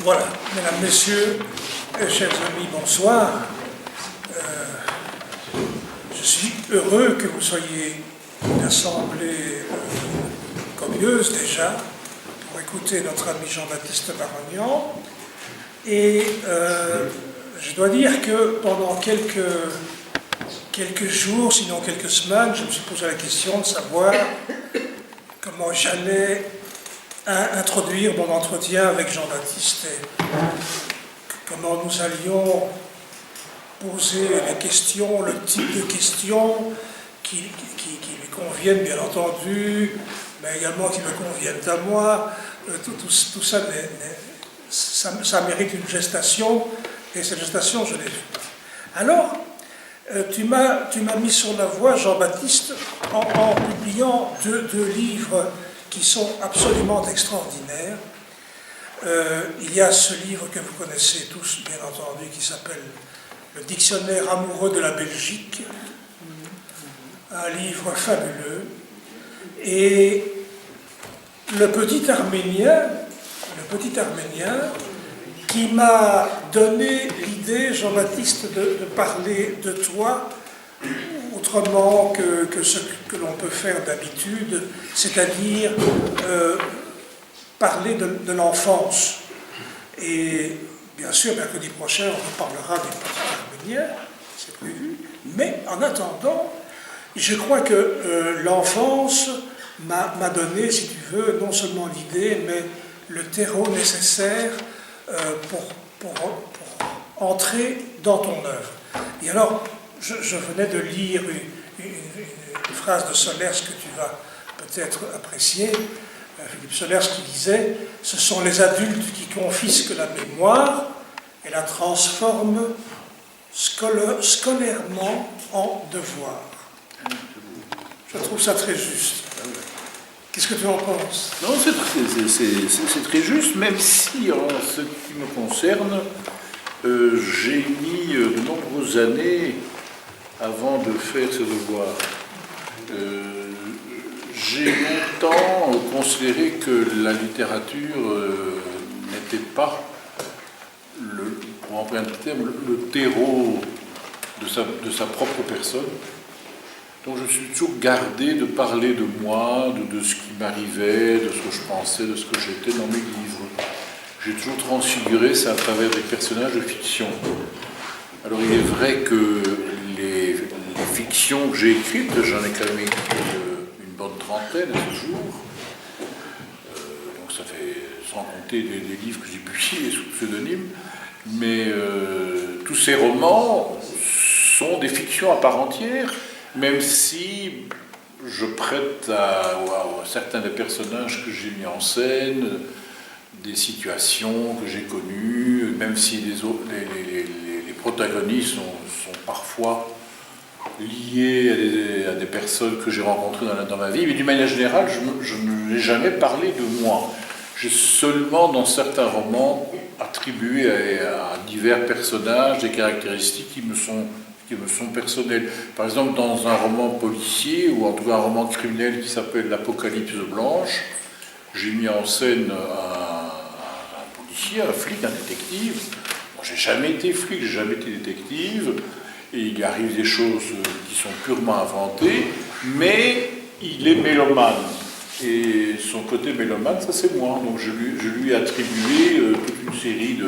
Voilà, mesdames, messieurs, chers amis, bonsoir. Je suis heureux que vous soyez une assemblée copieuse déjà pour écouter notre ami Jean-Baptiste Barognan. Et je dois dire que pendant quelques jours, sinon quelques semaines, je me suis posé la question de savoir comment j'allais introduire mon entretien avec Jean-Baptiste et comment nous allions poser les questions, le type de questions qui lui conviennent bien entendu, mais également qui me conviennent à moi. Tout ça, ça mérite une gestation, et cette gestation, je l'ai faite. Alors, tu m'as mis sur la voie, Jean-Baptiste, en publiant deux livres qui sont absolument extraordinaires. Il y a ce livre que vous connaissez tous, bien entendu, qui s'appelle « Le dictionnaire amoureux de la Belgique », un livre fabuleux. Et le petit Arménien qui m'a donné l'idée, Jean-Baptiste, de parler de toi autrement que ce que l'on peut faire d'habitude, c'est-à-dire parler de l'enfance. Et bien sûr, mercredi prochain, on reparlera des petits Arméniens, c'est prévu. Mais en attendant, je crois que l'enfance m'a donné, si tu veux, non seulement l'idée, mais le terreau nécessaire pour entrer dans ton œuvre. Et alors, je venais de lire une phrase de Solers que tu vas peut-être apprécier, Philippe Solers qui disait « Ce sont les adultes qui confisquent la mémoire et la transforment scolairement en devoir. » Je trouve ça très juste. Qu'est-ce que tu en penses? Non, c'est très juste, même si, en ce qui me concerne, j'ai mis de nombreuses années avant de faire ce devoir. J'ai longtemps considéré que la littérature n'était pas, pour employer un terme, le terreau de sa propre personne. Donc je me suis toujours gardé de parler de moi, de ce qui m'arrivait, de ce que je pensais, de ce que j'étais dans mes livres. J'ai toujours transfiguré ça à travers des personnages de fiction. Alors il est vrai que les fictions que j'ai écrites, j'en ai quand même écrit une bonne trentaine toujours. Donc ça fait, sans compter des livres que j'ai publiés sous pseudonyme, mais tous ces romans sont des fictions à part entière, même si je prête à certains des personnages que j'ai mis en scène, des situations que j'ai connues, même si les protagonistes sont parfois liés à des personnes que j'ai rencontrées dans ma vie, mais d'une manière générale, je n'ai jamais parlé de moi. J'ai seulement, dans certains romans, attribué à divers personnages des caractéristiques qui me sont personnelles. Par exemple, dans un roman policier, ou en tout cas un roman criminel qui s'appelle L'Apocalypse blanche, j'ai mis en scène un policier, un flic, un détective. Bon, j'ai jamais été flic, j'ai jamais été détective, et il arrive des choses qui sont purement inventées, mais il est mélomane. Et son côté mélomane, ça c'est moi. Donc je lui ai attribué toute une série il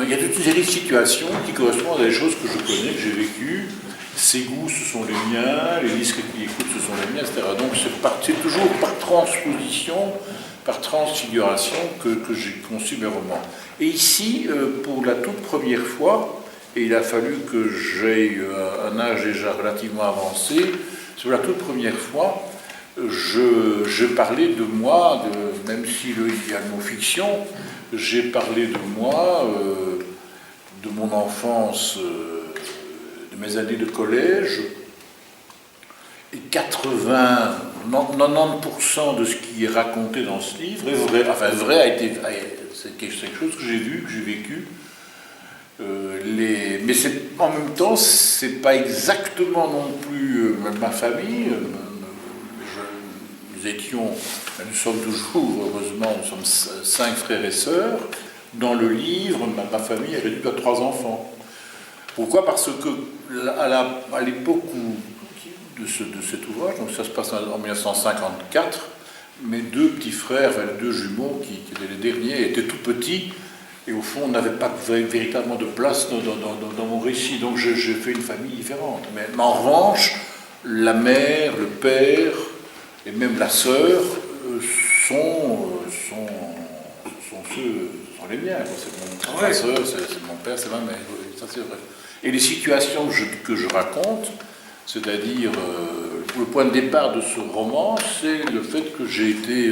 y a toute une série de situations qui correspondent à des choses que je connais, que j'ai vécues. Ses goûts, ce sont les miens, les disques qu'il écoute, ce sont les miens, etc. Donc c'est toujours par transposition, par transfiguration que j'ai conçu mes romans. Et ici, pour la toute première fois, et il a fallu que j'aie un âge déjà relativement avancé, pour la toute première fois, je parlais de moi, même si il y a le mot fiction, j'ai parlé de moi, de mon enfance, de mes années de collège, et 90% de ce qui est raconté dans ce livre est vrai. Enfin, vrai c'est quelque chose que j'ai vu, que j'ai vécu. Mais en même temps, c'est pas exactement non plus ma famille. nous sommes toujours, heureusement, nous sommes 5 frères et sœurs. Dans le livre, ma famille est réduite à 3 enfants. Pourquoi? Parce que à l'époque de cet ouvrage, donc ça se passe en 1954, mes 2 petits frères, enfin, 2 jumeaux qui étaient les derniers, étaient tout petits. Et au fond, on n'avait pas véritablement de place dans mon récit. Donc j'ai fait une famille différente. Mais en revanche, la mère, le père et même la sœur sont les miens. C'est ma sœur, c'est mon père, c'est ma mère. Ça, c'est vrai. Et les situations que je raconte, c'est-à-dire le point de départ de ce roman, c'est le fait que j'ai été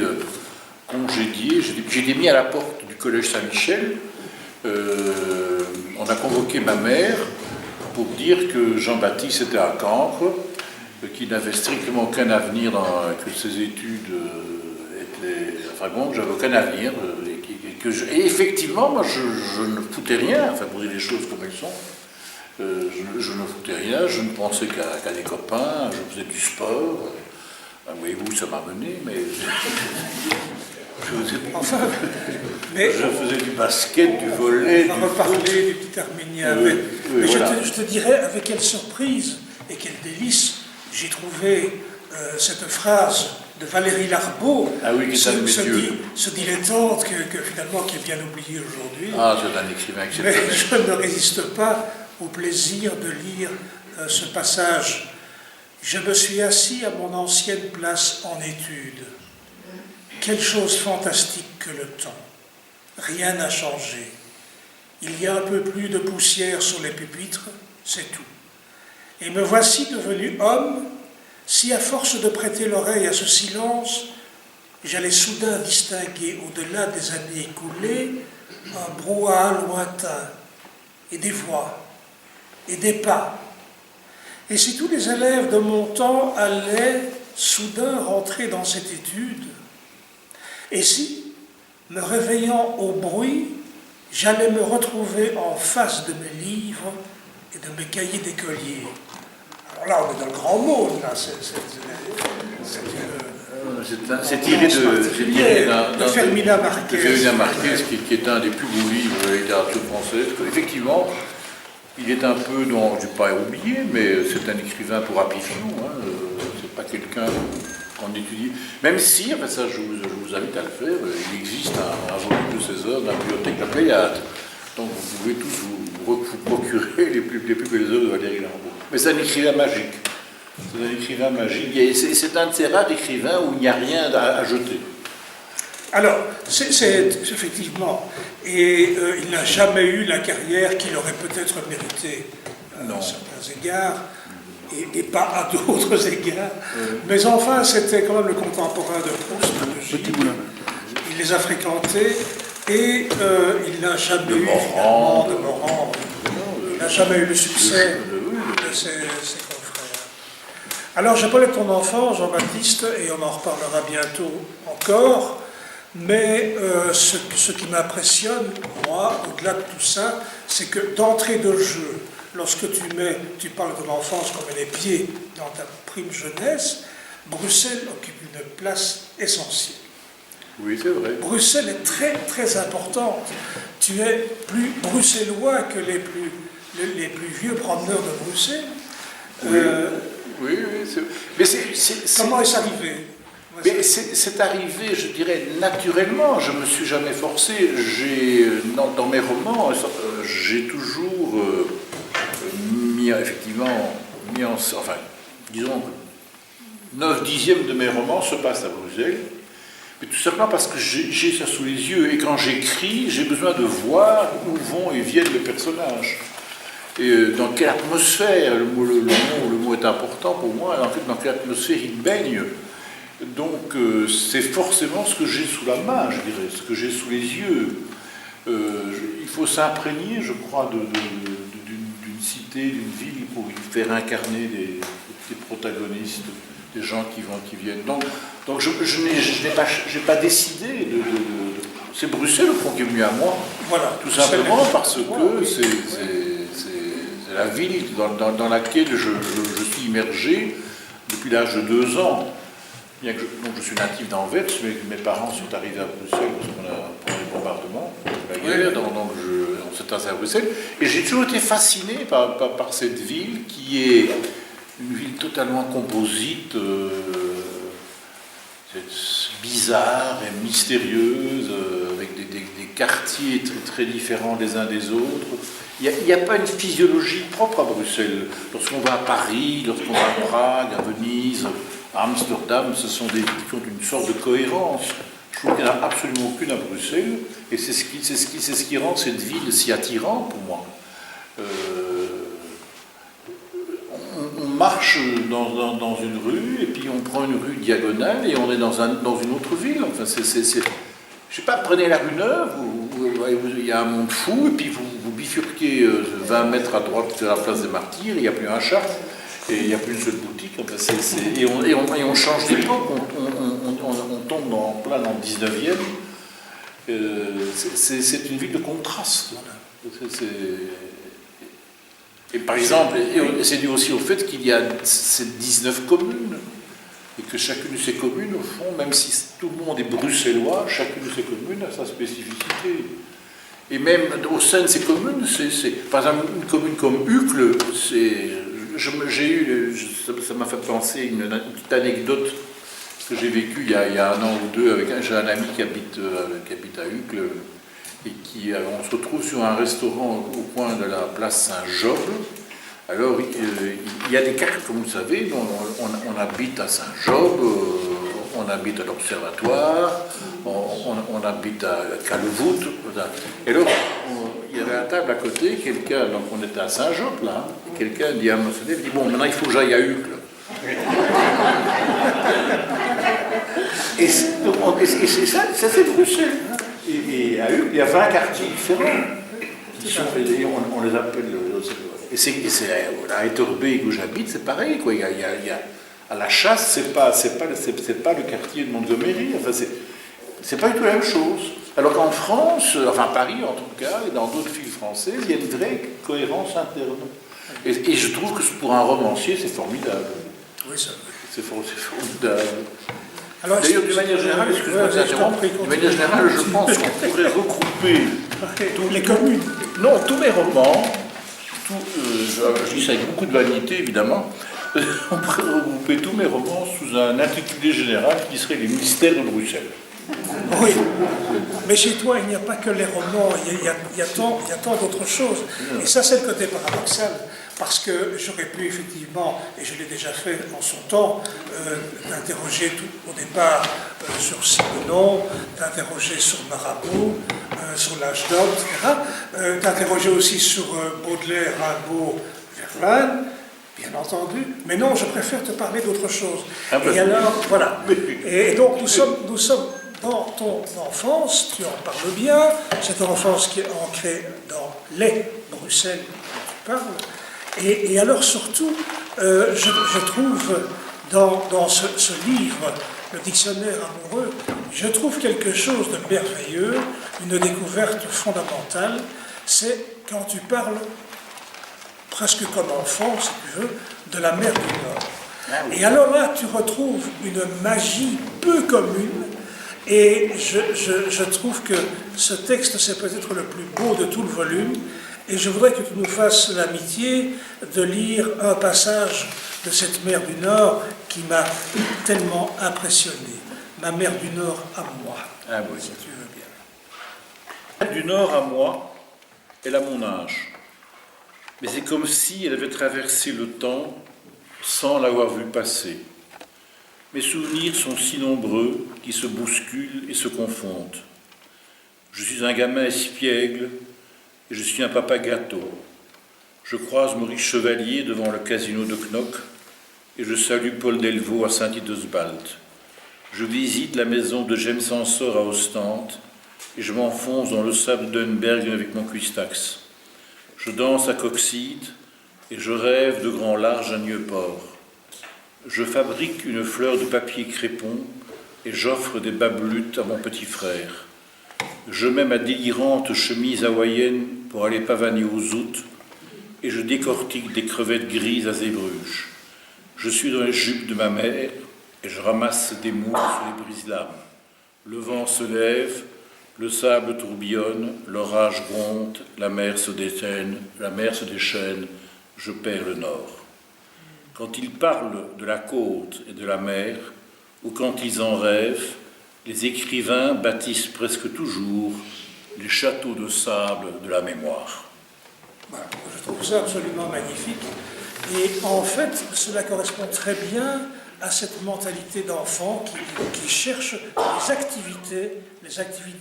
congédié, j'ai été mis à la porte du collège Saint-Michel. On a convoqué ma mère pour dire que Jean-Baptiste était à Cancre, qu'il n'avait strictement aucun avenir, que ses études étaient... Enfin bon, j'avais aucun avenir. Et effectivement, moi, je ne foutais rien, enfin, pour dire les choses comme elles sont. Je ne foutais rien, je ne pensais qu'à des copains, je faisais du sport. Voyez-vous, ça m'a mené, mais... Je faisais du basket, du volley. On va reparler du petit Arménien. Mais voilà. je te dirais avec quelle surprise et quel délice j'ai trouvé cette phrase de Valérie Larbaud, ce dilettante finalement qui est bien oublié aujourd'hui. Ah, c'est un écrivain exceptionnel. Mais je ne résiste pas au plaisir de lire ce passage. Je me suis assis à mon ancienne place en études. Quelle chose fantastique que le temps. Rien n'a changé. Il y a un peu plus de poussière sur les pupitres, c'est tout. Et me voici devenu homme, si à force de prêter l'oreille à ce silence, j'allais soudain distinguer au-delà des années écoulées un brouhaha lointain, et des voix, et des pas. Et si tous les élèves de mon temps allaient soudain rentrer dans cette étude, et si, me réveillant au bruit, j'allais me retrouver en face de mes livres et de mes cahiers d'écolier. Alors là, on est dans le grand monde, là. C'est tiré de Fermina Marquez. Fermina Marquez, qui est un des plus beaux livres de la littérature française. Effectivement, il est un peu, je ne vais pas oublier, mais c'est un écrivain pour apifion. C'est pas quelqu'un qu'on étudie. Même si, enfin ça, je vous invite à le faire, il existe un volume de ses œuvres dans la bibliothèque La Pléiade. Donc vous pouvez tous vous procurer les plus belles œuvres de Valérie Larbaud. Mais c'est un écrivain magique. C'est un écrivain magique. C'est un de ces rares écrivains où il n'y a rien à jeter. Alors, c'est effectivement, et il n'a jamais eu la carrière qu'il aurait peut-être mérité à certains égards, et pas à d'autres égards. Mais enfin, c'était quand même le contemporain de Proust, de Gilles. Il les a fréquentés, et il n'a jamais eu, finalement, de Morand. Il n'a jamais eu le succès de ses confrères. Alors, j'ai parlé de ton enfant, Jean-Baptiste, et on en reparlera bientôt encore. Mais ce qui m'impressionne, moi, au-delà de tout ça, c'est que d'entrée de jeu, lorsque tu parles de l'enfance comme elle est pied dans ta prime jeunesse, Bruxelles occupe une place essentielle. Oui, c'est vrai. Bruxelles est très, très importante. Tu es plus bruxellois que les plus vieux promeneurs de Bruxelles. Oui. Mais comment est-ce arrivé? Mais c'est arrivé, je dirais, naturellement. Je ne me suis jamais forcé. Dans mes romans, j'ai toujours disons, 9/10 de mes romans se passent à Bruxelles. Mais tout simplement parce que j'ai ça sous les yeux. Et quand j'écris, j'ai besoin de voir où vont et viennent les personnages. Et dans quelle atmosphère, le mot est important pour moi, en fait, dans quelle atmosphère il baigne. Donc c'est forcément ce que j'ai sous la main, je dirais, ce que j'ai sous les yeux. Il faut s'imprégner, je crois, d'une cité, d'une ville pour y faire incarner des protagonistes, des gens qui vont, qui viennent. Donc je n'ai pas décidé c'est Bruxelles, au fond, qui est venu à moi. Voilà. Tout simplement parce que c'est la ville dans laquelle je suis immergé depuis l'âge de 2 ans. Bien que donc je suis natif d'Anvers, mais mes parents sont arrivés à Bruxelles pendant les bombardements de la guerre, donc on s'est installé à Bruxelles. Et j'ai toujours été fasciné par cette ville qui est une ville totalement composite, bizarre et mystérieuse, avec des quartiers très, très différents les uns des autres. Il n'y a pas une physiologie propre à Bruxelles. Lorsqu'on va à Paris, lorsqu'on va à Prague, à Venise, à Amsterdam, ce sont des villes qui ont une sorte de cohérence. Je trouve qu'il n'y en a absolument aucune à Bruxelles, et c'est ce qui rend cette ville si attirante pour moi. On marche dans une rue, et puis on prend une rue diagonale, et on est dans une autre ville. Enfin, je sais pas, prenez la rue Neuve, où il y a un monde fou, et puis vous bifurquez 20 mètres à droite de la place des Martyrs, il n'y a plus un Chartres, et il n'y a plus une seule boutique. Enfin, et on change d'époque, on tombe en plein dans le 19e. C'est une ville de contraste. Et par exemple, c'est dû aussi au fait qu'il y a ces 19 communes, et que chacune de ces communes, au fond, même si tout le monde est bruxellois, chacune de ces communes a sa spécificité. Et même au sein de ces communes, par exemple, une commune comme Uccle, ça m'a fait penser une petite anecdote que j'ai vécue il y a un an ou deux. J'ai un ami qui habite à Uccle, et on se retrouve sur un restaurant au coin de la place Saint-Job. Alors, il y a des quartiers, comme vous le savez, on habite à Saint-Job, on habite à l'Observatoire, on habite à Callevoûte. Et alors, il y avait à table à côté, quelqu'un, donc on était à Saint-Job, là, et quelqu'un dit à Monseigneur, il dit, bon, maintenant il faut que j'aille à Uccle. Et c'est ça c'est Bruxelles. Et à Uccle, il y a 20 quartiers différents. On les appelle... à Etterbeek où j'habite, c'est pareil, quoi. À la Chasse, c'est pas le quartier de Montgomery. Enfin, c'est pas du tout la même chose. Alors qu'en France, enfin Paris en tout cas, et dans d'autres villes françaises, il y a une vraie cohérence interne. Et je trouve que pour un romancier, c'est formidable. Oui, ça. C'est formidable. D'ailleurs, d'une manière générale, je pense qu'on pourrait regrouper tous les communes. Non, tous mes romans, je dis ça avec beaucoup de vanité évidemment, on pourrait regrouper tous mes romans sous un intitulé général qui serait Les mystères de Bruxelles. Oui, mais chez toi, il n'y a pas que les romans, il y a tant d'autres choses. Et ça, c'est le côté paradoxal. Parce que j'aurais pu effectivement, et je l'ai déjà fait en son temps, t'interroger au départ sur Simenon, t'interroger sur Marabout, sur l'âge d'or, etc. T'interroger aussi sur Baudelaire, Rimbaud, Verlaine, bien entendu. Mais non, je préfère te parler d'autre chose. Et alors, voilà. Et donc, nous sommes dans ton enfance, tu en parles bien, cette enfance qui est ancrée dans les Bruxelles dont tu parles. Et alors surtout, je trouve dans ce livre, le dictionnaire amoureux, je trouve quelque chose de merveilleux, une découverte fondamentale, c'est quand tu parles, presque comme enfant si tu veux, de la mer du Nord. Ah oui. Et alors là, tu retrouves une magie peu commune, et je trouve que ce texte, c'est peut-être le plus beau de tout le volume. Et je voudrais que tu nous fasses l'amitié de lire un passage de cette mer du Nord qui m'a tellement impressionné. Ma mer du Nord à moi, si tu veux bien. La mer du Nord à moi, elle a mon âge. Mais c'est comme si elle avait traversé le temps sans l'avoir vu passer. Mes souvenirs sont si nombreux qu'ils se bousculent et se confondent. Je suis un gamin espiègle, et je suis un papa gâteau. Je croise Maurice Chevalier devant le casino de Knock et je salue Paul Delvaux à Saint-Titosbald. Je visite la maison de James Ensor à Ostende et je m'enfonce dans le sable d'Unberg avec mon cuistax. Je danse à Coxide et je rêve de grands larges à Nieuport. Je fabrique une fleur de papier crépon et j'offre des babelutes à mon petit frère. Je mets ma délirante chemise hawaïenne pour aller pavaner aux Zoutes et je décortique des crevettes grises à Zébruges. Je suis dans les jupes de ma mère et je ramasse des mouches sur les brise-lames. Le vent se lève, le sable tourbillonne, l'orage gronde, la mer se déchaîne, je perds le nord. Quand ils parlent de la côte et de la mer, ou quand ils en rêvent, les écrivains bâtissent presque toujours les châteaux de sable de la mémoire. Voilà, je trouve ça absolument magnifique. Et en fait, cela correspond très bien à cette mentalité d'enfant qui cherche les activités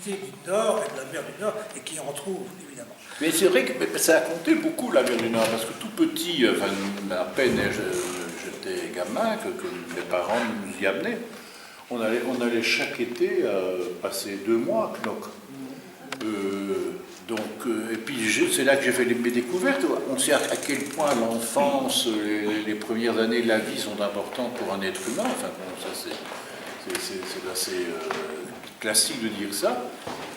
du Nord et de la mer du Nord, et qui en trouve, évidemment. Mais c'est vrai que ça a compté beaucoup la mer du Nord, parce que tout petit, enfin, à peine j'étais gamin, que mes parents nous y amenaient. On allait chaque été passer 2 mois à Knock. Et puis c'est là que j'ai fait mes découvertes. On sait à quel point l'enfance, les premières années de la vie sont importantes pour un être humain. Enfin, bon, ça c'est assez classique de dire ça.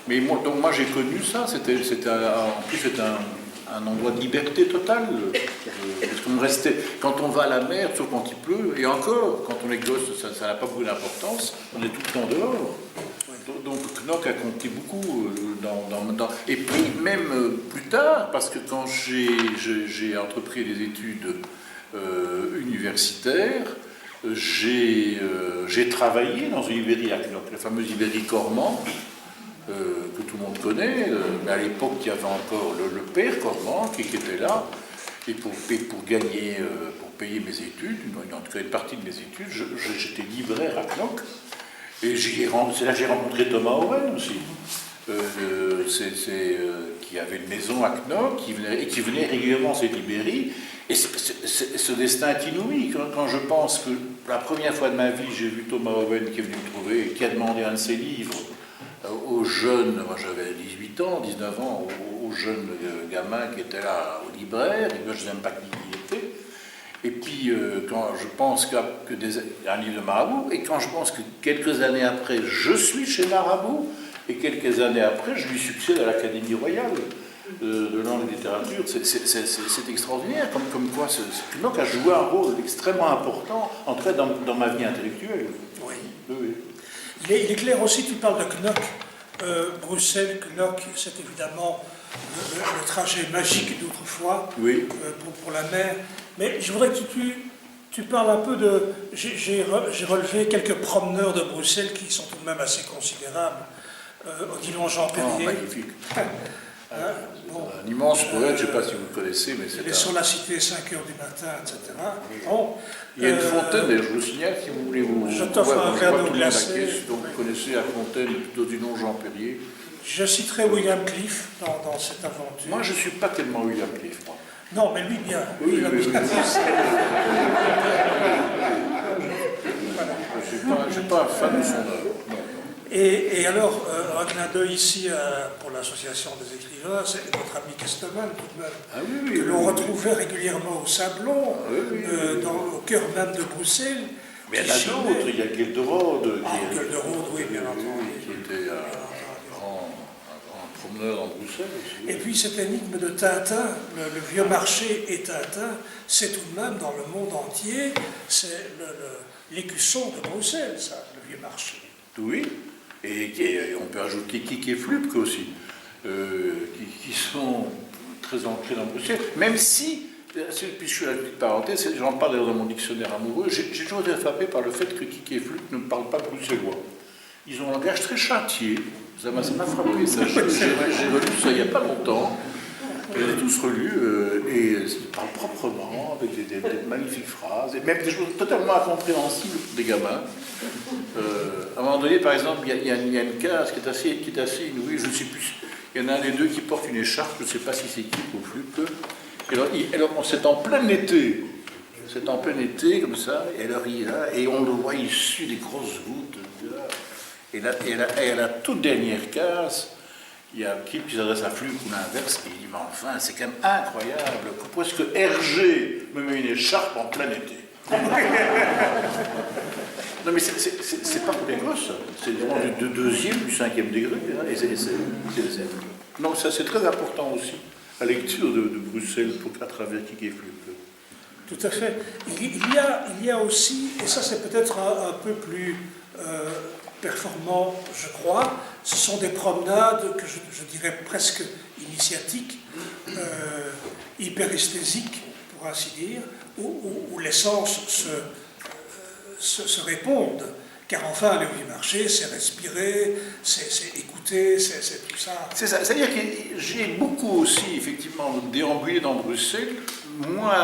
Mais moi j'ai connu ça. En plus c'était un endroit de liberté totale. Parce qu'on restait, quand on va à la mer, sauf quand il pleut, et encore, quand on est gosse, ça n'a pas beaucoup d'importance, on est tout le temps dehors. Donc Knock a compté beaucoup Et puis même plus tard, parce que quand j'ai entrepris des études universitaires, j'ai travaillé dans une librairie à Knock, la fameuse librairie Cormand, que tout le monde connaît. Mais à l'époque, il y avait encore le père Cormand qui était là. Et pour payer mes études, en tout cas une partie de mes études, j'étais libraire à Knock. Et c'est là que j'ai rencontré Thomas Owen aussi, qui avait une maison à Knock, qui venait régulièrement à cette librairie. Et ce destin est inouï. Quand je pense que la première fois de ma vie, j'ai vu Thomas Owen qui est venu me trouver, et qui a demandé un de ses livres aux jeunes, moi j'avais 18 ans, 19 ans, aux jeunes gamins qui étaient là au libraire, et moi je ne sais même pas qui il était. Et puis, quand je pense qu'il y a un livre de Marabout, et quand je pense que quelques années après, je suis chez Marabout, et quelques années après, je lui succède à l'Académie royale de langue et de littérature, c'est extraordinaire, comme quoi Knock a joué un rôle extrêmement important, en tout cas dans ma vie intellectuelle. Oui. Oui. Il est clair aussi, tu parles de Knock. Bruxelles, Knock, c'est évidemment le trajet magique d'autrefois, oui. Pour la mer. Mais je voudrais que tu parles un peu de... J'ai relevé quelques promeneurs de Bruxelles qui sont tout de même assez considérables. Odilon Jean Perrier. Oh, magnifique. Un immense poète, je ne sais pas si vous le connaissez, mais c'est... Il est sur la cité 5 h du matin, etc. Bon, il y a une fontaine, et je vous signale, si vous voulez vous... Je t'offre un verre d'eau glacée. Donc vous connaissez la fontaine d'Odilon Jean Perrier. Je citerai William Cliff dans cette aventure. Moi, je ne suis pas tellement William Cliff, moi. Non, mais lui, bien. Oui. Je ne suis pas un fan de son œuvre. Et alors, un clin d'œil ici pour l'association des écrivains, c'est notre ami Casteman, tout de même, que l'on retrouvait régulièrement au Sablon, au cœur même de Bruxelles. Mais il y en a d'autres, il y a Gelderode. Gelderode, oui, bien entendu. Qui était un grand promeneur dans Bruxelles aussi. Et puis cette énigme de Tintin, le vieux marché et Tintin, c'est tout de même dans le monde entier, c'est l'écusson de Bruxelles, ça, le vieux marché. Oui. Et on peut ajouter Kik et Flupke aussi, qui sont très ancrés dans Bruxelles, même si, puisque je suis à la petite parenthèse, j'en parle d'ailleurs dans mon dictionnaire amoureux, j'ai toujours été frappé par le fait que Kik et Flupke ne parlent pas bruxellois. Ils ont un langage très châtié, ça m'a frappé, ça. J'ai relu ça il n'y a pas longtemps, je les ai tous relus, et ils parlent proprement, avec des magnifiques phrases, et même des choses totalement incompréhensibles des gamins. À un moment donné, par exemple, il y a une case qui est assez inouïe, je ne sais plus, il y en a un des deux qui porte une écharpe, je ne sais pas si c'est qui ou Flupke. Alors c'est en plein été, comme ça, et alors il est là, et on le voit, il sue des grosses gouttes, et à la toute dernière case, il y a un type qui s'adresse à Flupke ou l'inverse, et il dit, mais enfin, c'est quand même incroyable, pourquoi est-ce que Hergé me met une écharpe en plein été? Non mais c'est pas pour les gosses, c'est vraiment du 2e, du 5e degré, hein, donc ça c'est très important aussi, la lecture de Bruxelles à travers Kik et Flupke. Tout à fait. Il y a aussi, et ça c'est peut-être un peu plus performant, je crois, ce sont des promenades que je dirais presque initiatiques, hyperesthésiques, pour ainsi dire, où les sens se répondent. Car enfin, aller au vieux marché, c'est respirer, c'est écouter, c'est tout ça. C'est ça. C'est-à-dire que j'ai beaucoup aussi, effectivement, déambulé dans Bruxelles. Moi,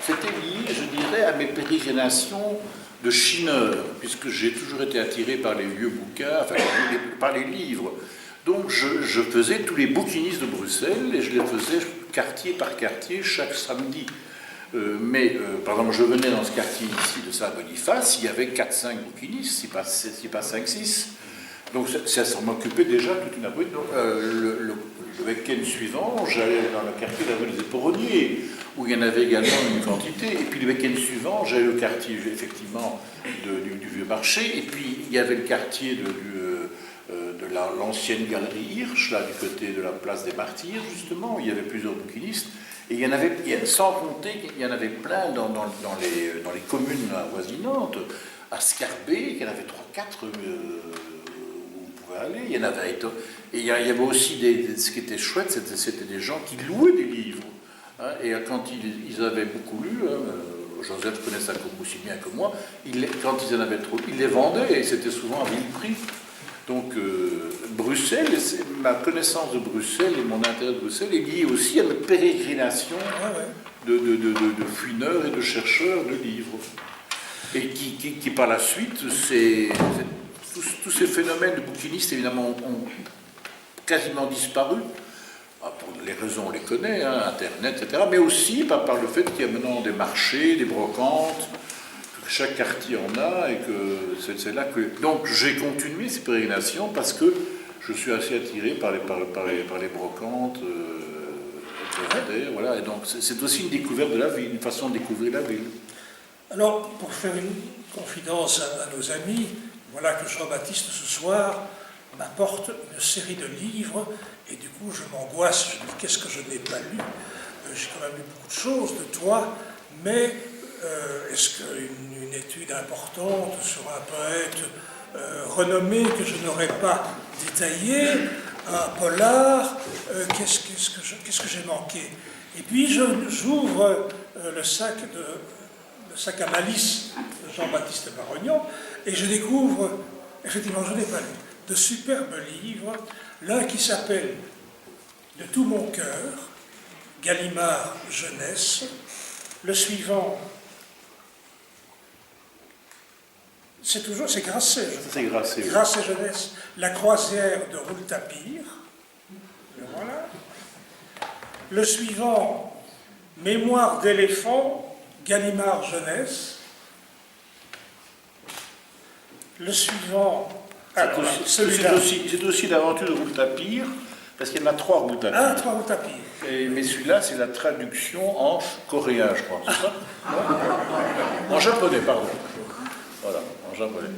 c'était lié, je dirais, à mes pérégrinations de chineur, puisque j'ai toujours été attiré par les vieux bouquins, enfin, par les livres. Donc, je faisais tous les bouquinistes de Bruxelles, et je les faisais quartier par quartier chaque samedi. Par exemple, je venais dans ce quartier ici de Saint-Boniface, il y avait 4-5 bouquinistes, si pas 5-6. Donc ça m'occupait déjà toute une après. Le week-end suivant, j'allais dans le quartier de la rue des Éperonniers, où il y en avait également une quantité. Et puis le week-end suivant, j'allais au quartier, effectivement, du Vieux Marché. Et puis il y avait le quartier de l'ancienne galerie Hirsch, là, du côté de la place des Martyrs, justement, où il y avait plusieurs bouquinistes. Et il y en avait, sans compter qu'il y en avait plein dans les communes avoisinantes, à Scarbeck, il y en avait 3-4 où on pouvait aller. Il y en avait, et il y avait aussi ce qui était chouette, c'était des gens qui louaient des livres. Hein, et quand ils avaient beaucoup lu, Joseph connaît ça aussi bien que moi, quand ils en avaient trop, ils les vendaient, et c'était souvent à vil prix. Donc, Bruxelles, ma connaissance de Bruxelles et mon intérêt de Bruxelles est lié aussi à mes pérégrinations de fouineurs et de chercheurs de livres. Et qui par la suite, tous ces phénomènes de bouquinistes, évidemment, ont quasiment disparu. Pour les raisons, on les connaît, hein, Internet, etc. Mais aussi par le fait qu'il y a maintenant des marchés, des brocantes, chaque quartier en a, et que c'est là que... Donc j'ai continué ces pérégrinations parce que je suis assez attiré par les brocantes hebdomadaires, voilà, et donc c'est aussi une découverte de la ville, une façon de découvrir la ville. Alors, pour faire une confidence à nos amis, voilà que Jean-Baptiste ce soir m'apporte une série de livres, et du coup je m'angoisse, je me dis qu'est-ce que je n'ai pas lu, j'ai quand même lu beaucoup de choses de toi, mais... est-ce qu'une étude importante sur un poète renommé que je n'aurais pas détaillé, un polar, qu'est-ce que j'ai manqué? Et puis j'ouvre le sac à malice de Jean-Baptiste Barognon et je découvre, effectivement je n'ai pas lu, de superbes livres, l'un qui s'appelle De tout mon cœur, Gallimard Jeunesse, le suivant. C'est Grasset. C'est Grasset. Grasset Jeunesse, La croisière de Rouletabille. Voilà. Le suivant, Mémoire d'éléphant, Gallimard Jeunesse. Le suivant, c'est aussi l'aventure de Rouletabille, parce qu'il y en a 3 Rouletabille. Ah, 3 Rouletabille. Mais celui-là, c'est la traduction en coréen, je crois, c'est ça? En japonais, pardon. Voilà, en japonais.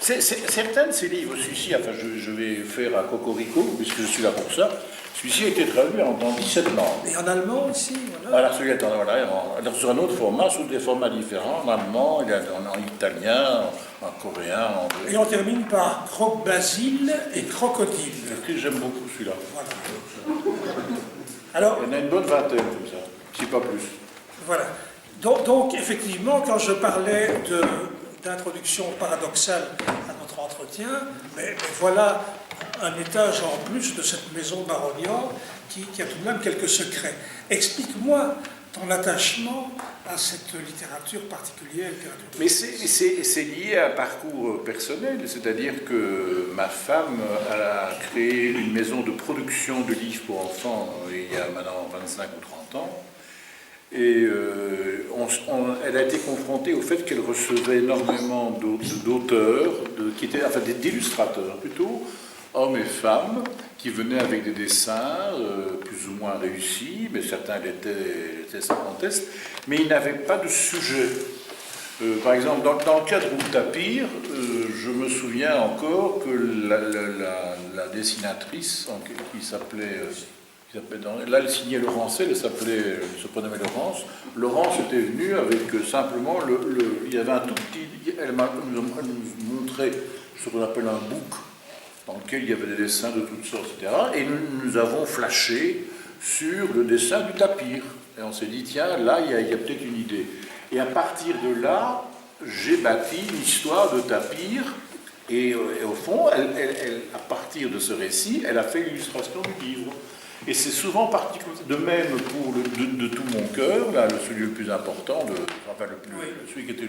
Certains de ces livres, celui-ci, enfin je vais faire à Cocorico, puisque je suis là pour ça, celui-ci a été traduit dans 17 langues. Et en allemand aussi, voilà. Voilà, celui-là est sur un autre format, sous des formats différents, en allemand, en italien, en coréen, en anglais. Et on termine par Croque-Basile et Crocodile. J'aime beaucoup celui-là. Voilà. Alors, il y en a une bonne vingtaine comme ça, si pas plus. Voilà. Donc effectivement, quand je parlais d'introduction paradoxale à notre entretien, mais voilà un étage en plus de cette maison Barognan qui a tout de même quelques secrets. Explique-moi ton attachement à cette littérature particulière. Mais c'est lié à un parcours personnel, c'est-à-dire que ma femme a créé une maison de production de livres pour enfants il y a maintenant 25 ou 30 ans. Et elle a été confrontée au fait qu'elle recevait énormément d'auteurs, d'illustrateurs plutôt, hommes et femmes, qui venaient avec des dessins plus ou moins réussis, mais certains l'étaient sans conteste, mais ils n'avaient pas de sujet. Par exemple, dans le cas de Rouletabille, je me souviens encore que la dessinatrice, qui s'appelait Là, elle signait Laurencel, elle se prénommait Laurence. Laurence était venue avec simplement il y avait un tout petit. Elle nous montrait ce qu'on appelle un book, dans lequel il y avait des dessins de toutes sortes, etc. Et nous avons flashé sur le dessin du tapir. Et on s'est dit, tiens, là, il y a peut-être une idée. Et à partir de là, j'ai bâti l'histoire de Tapir. Et au fond, à partir de ce récit, elle a fait l'illustration du livre. Et c'est souvent parti de même pour de tout mon cœur, là, celui le plus important, celui qui était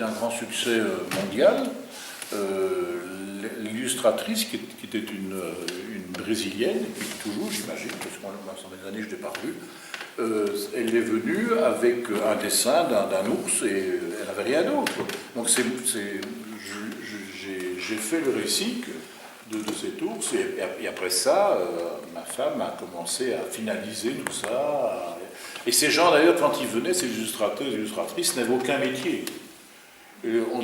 un grand succès mondial. L'illustratrice, qui était une brésilienne, et qui toujours, j'imagine, parce que moi, ça fait des années que je ne l'ai pas revue, elle est venue avec un dessin d'un ours et elle n'avait rien d'autre. Donc j'ai fait le récit de cet ours et après ça, ma femme a commencé à finaliser tout ça. Et ces gens d'ailleurs, quand ils venaient, ces illustrateurs et illustratrices, n'avaient aucun métier.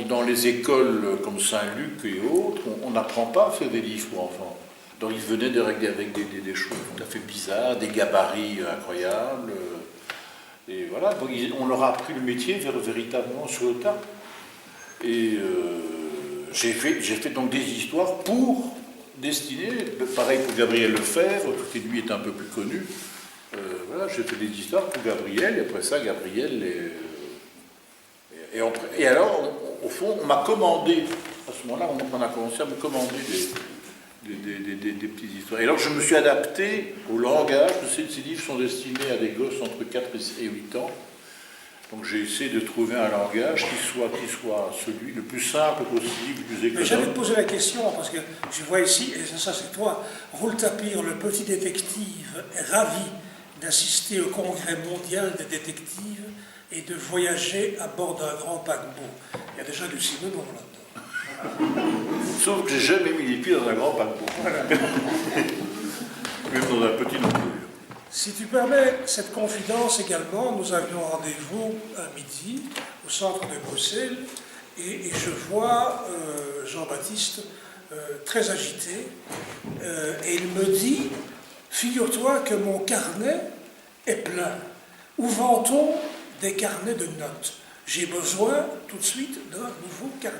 Dans les écoles comme Saint-Luc et autres, on n'apprend pas à faire des livres pour enfants. Donc ils venaient avec des choses tout à fait bizarres, des gabarits incroyables. Et voilà, donc on leur a appris le métier véritablement sur le tas. Et j'ai fait donc des histoires pour destiner, pareil pour Gabriel Lefebvre, qui lui est un peu plus connu. Voilà, j'ai fait des histoires pour Gabriel, et après ça, Gabriel et alors, au fond, on m'a commandé, à ce moment-là, on a commencé à me commander des petites histoires. Et alors, je me suis adapté au langage. Ces livres sont destinés à des gosses entre 4 et 8 ans. Donc, j'ai essayé de trouver un langage qui soit celui le plus simple possible, le plus économe. J'allais te poser la question, parce que je vois ici, et ça c'est toi, Roule Tapir, le petit détective, est ravi d'assister au congrès mondial des détectives et de voyager à bord d'un grand paquebot. Il y a déjà du cinéma là-dedans. Sauf que j'ai jamais mis les pieds dans un grand paquebot. Même dans un petit non plus. Si tu permets cette confidence également, nous avions rendez-vous à midi au centre de Bruxelles et je vois Jean-Baptiste très agité et il me dit, figure-toi que mon carnet est plein. Où vend-on des carnets de notes? J'ai besoin tout de suite d'un nouveau carnet.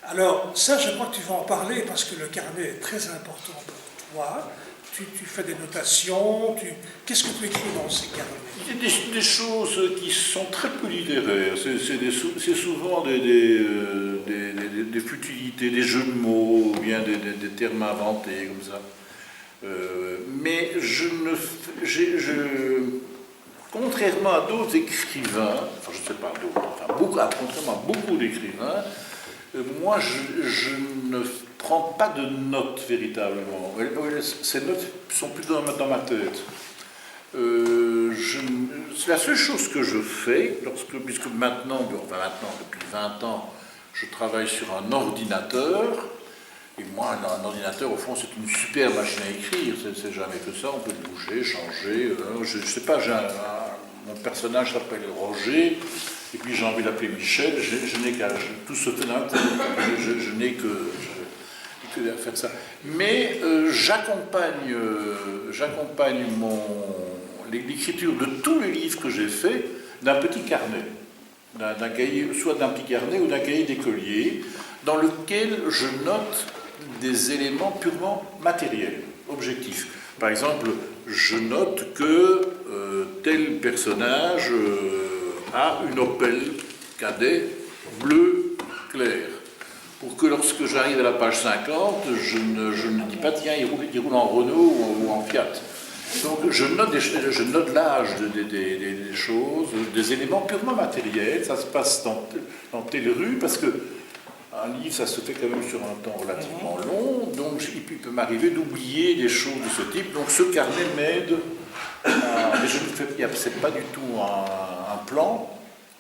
Alors ça, je crois que tu vas en parler parce que le carnet est très important pour toi. Tu fais des notations, qu'est-ce que tu écris dans ces carnets? Il y a des choses qui sont très peu littéraires. C'est souvent des futilités, des jeux de mots, ou bien des termes inventés comme ça. Mais contrairement à d'autres écrivains, enfin je ne sais pas d'autres, contrairement à beaucoup d'écrivains, moi je ne prends pas de notes véritablement. Ces notes sont plutôt dans ma tête. C'est la seule chose que je fais, puisque maintenant, depuis 20 ans, je travaille sur un ordinateur. Et moi, un ordinateur, au fond, c'est une super machine à écrire. C'est jamais que ça. On peut le bouger, changer. Je ne sais pas, mon personnage s'appelle Roger, et puis j'ai envie d'appeler Michel. Je n'ai qu'à... Tout se fait d'un coup. Je n'ai que à faire ça. Mais j'accompagne l'écriture de tous les livres que j'ai faits d'un petit carnet. D'un cahier, soit d'un petit carnet ou d'un cahier d'écolier, dans lequel je note des éléments purement matériels, objectifs. Par exemple, je note que tel personnage a une Opel Kadett bleu clair. Pour que lorsque j'arrive à la page 50, je ne dis pas tiens, il roule en Renault ou en Fiat. Donc je note l'âge des choses, des éléments purement matériels. Ça se passe dans telle rue, parce que un livre, ça se fait quand même sur un temps relativement long, donc il peut m'arriver d'oublier des choses de ce type. Donc ce carnet m'aide, mais c'est pas du tout un plan,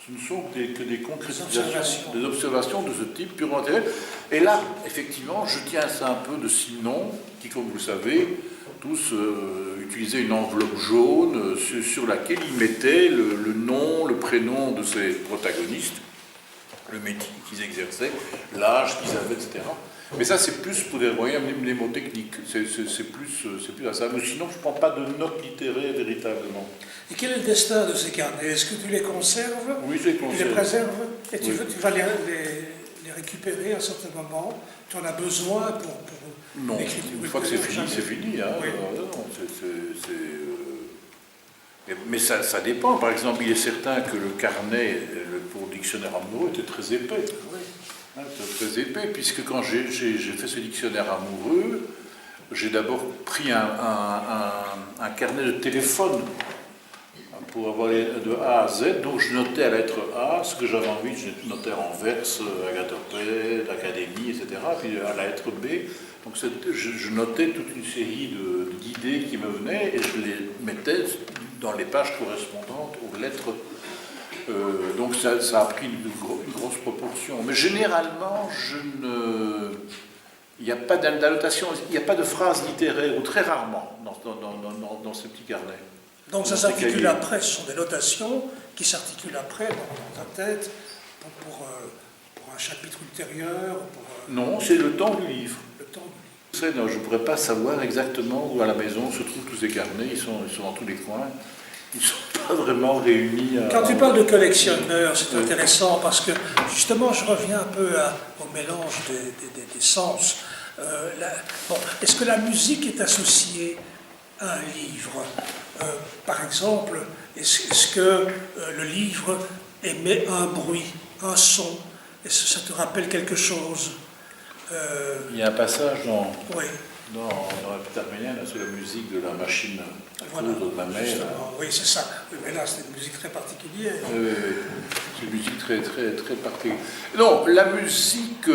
ce ne sont que des concrétisations, des observations de ce type purement matériel. Et là, effectivement, je tiens ça un peu de Sinon, qui, comme vous le savez, tous utilisaient une enveloppe jaune sur laquelle ils mettaient le nom, le prénom de ces protagonistes, le métier qu'ils exerçaient, l'âge qu'ils avaient, etc. Mais ça, c'est plus pour des moyens mnémotechniques. C'est plus à ça. Mais sinon, je ne prends pas de notes littéraires véritablement. Et quel est le destin de ces carnets? Est-ce que tu les conserves? Oui, je les Tu les conserve. préserves? Et tu Oui. vas les récupérer à un certain moment? Tu en as besoin pour Non, l'écriture? une fois que c'est fini, c'est fini. Hein. Oui. Non, mais ça dépend. Par exemple, il est certain que le carnet pour dictionnaire amoureux était très épais. Oui. Hein, c'était très épais, puisque quand j'ai fait ce dictionnaire amoureux, j'ai d'abord pris un carnet de téléphone pour avoir de A à Z. Donc je notais à la lettre A ce que j'avais envie, je notais Anvers, Agathopède, Académie, etc. Puis à la lettre B, donc je notais toute une série d'idées qui me venaient et je les mettais dans les pages correspondantes aux lettres. Donc ça a pris une grosse proportion. Mais généralement, il n'y a pas d'annotation, il n'y a pas de phrase littéraire, ou très rarement, dans ces petits carnets. Donc ça s'articule après, ce sont des notations qui s'articulent après dans ta tête pour un chapitre ultérieur. Non, c'est le temps du livre. Le temps du Je ne pourrais pas savoir exactement où à la maison se trouvent tous ces carnets, ils sont dans tous les coins. Ils ne sont pas vraiment réunis. Quand tu parles de collectionneur, c'est Oui. intéressant parce que justement je reviens un peu au mélange des sens. Est-ce que la musique est associée à un livre? Par exemple, est-ce que le livre émet un bruit, un son? Est-ce que ça te rappelle quelque chose? Il y a un passage Oui. dans la petite arménienne sur la musique de la machine à Voilà, coudre de ma mère. justement. Oui, c'est ça. Oui, mais là, c'est une musique très particulière. C'est une musique très, très, très particulière. Non, la musique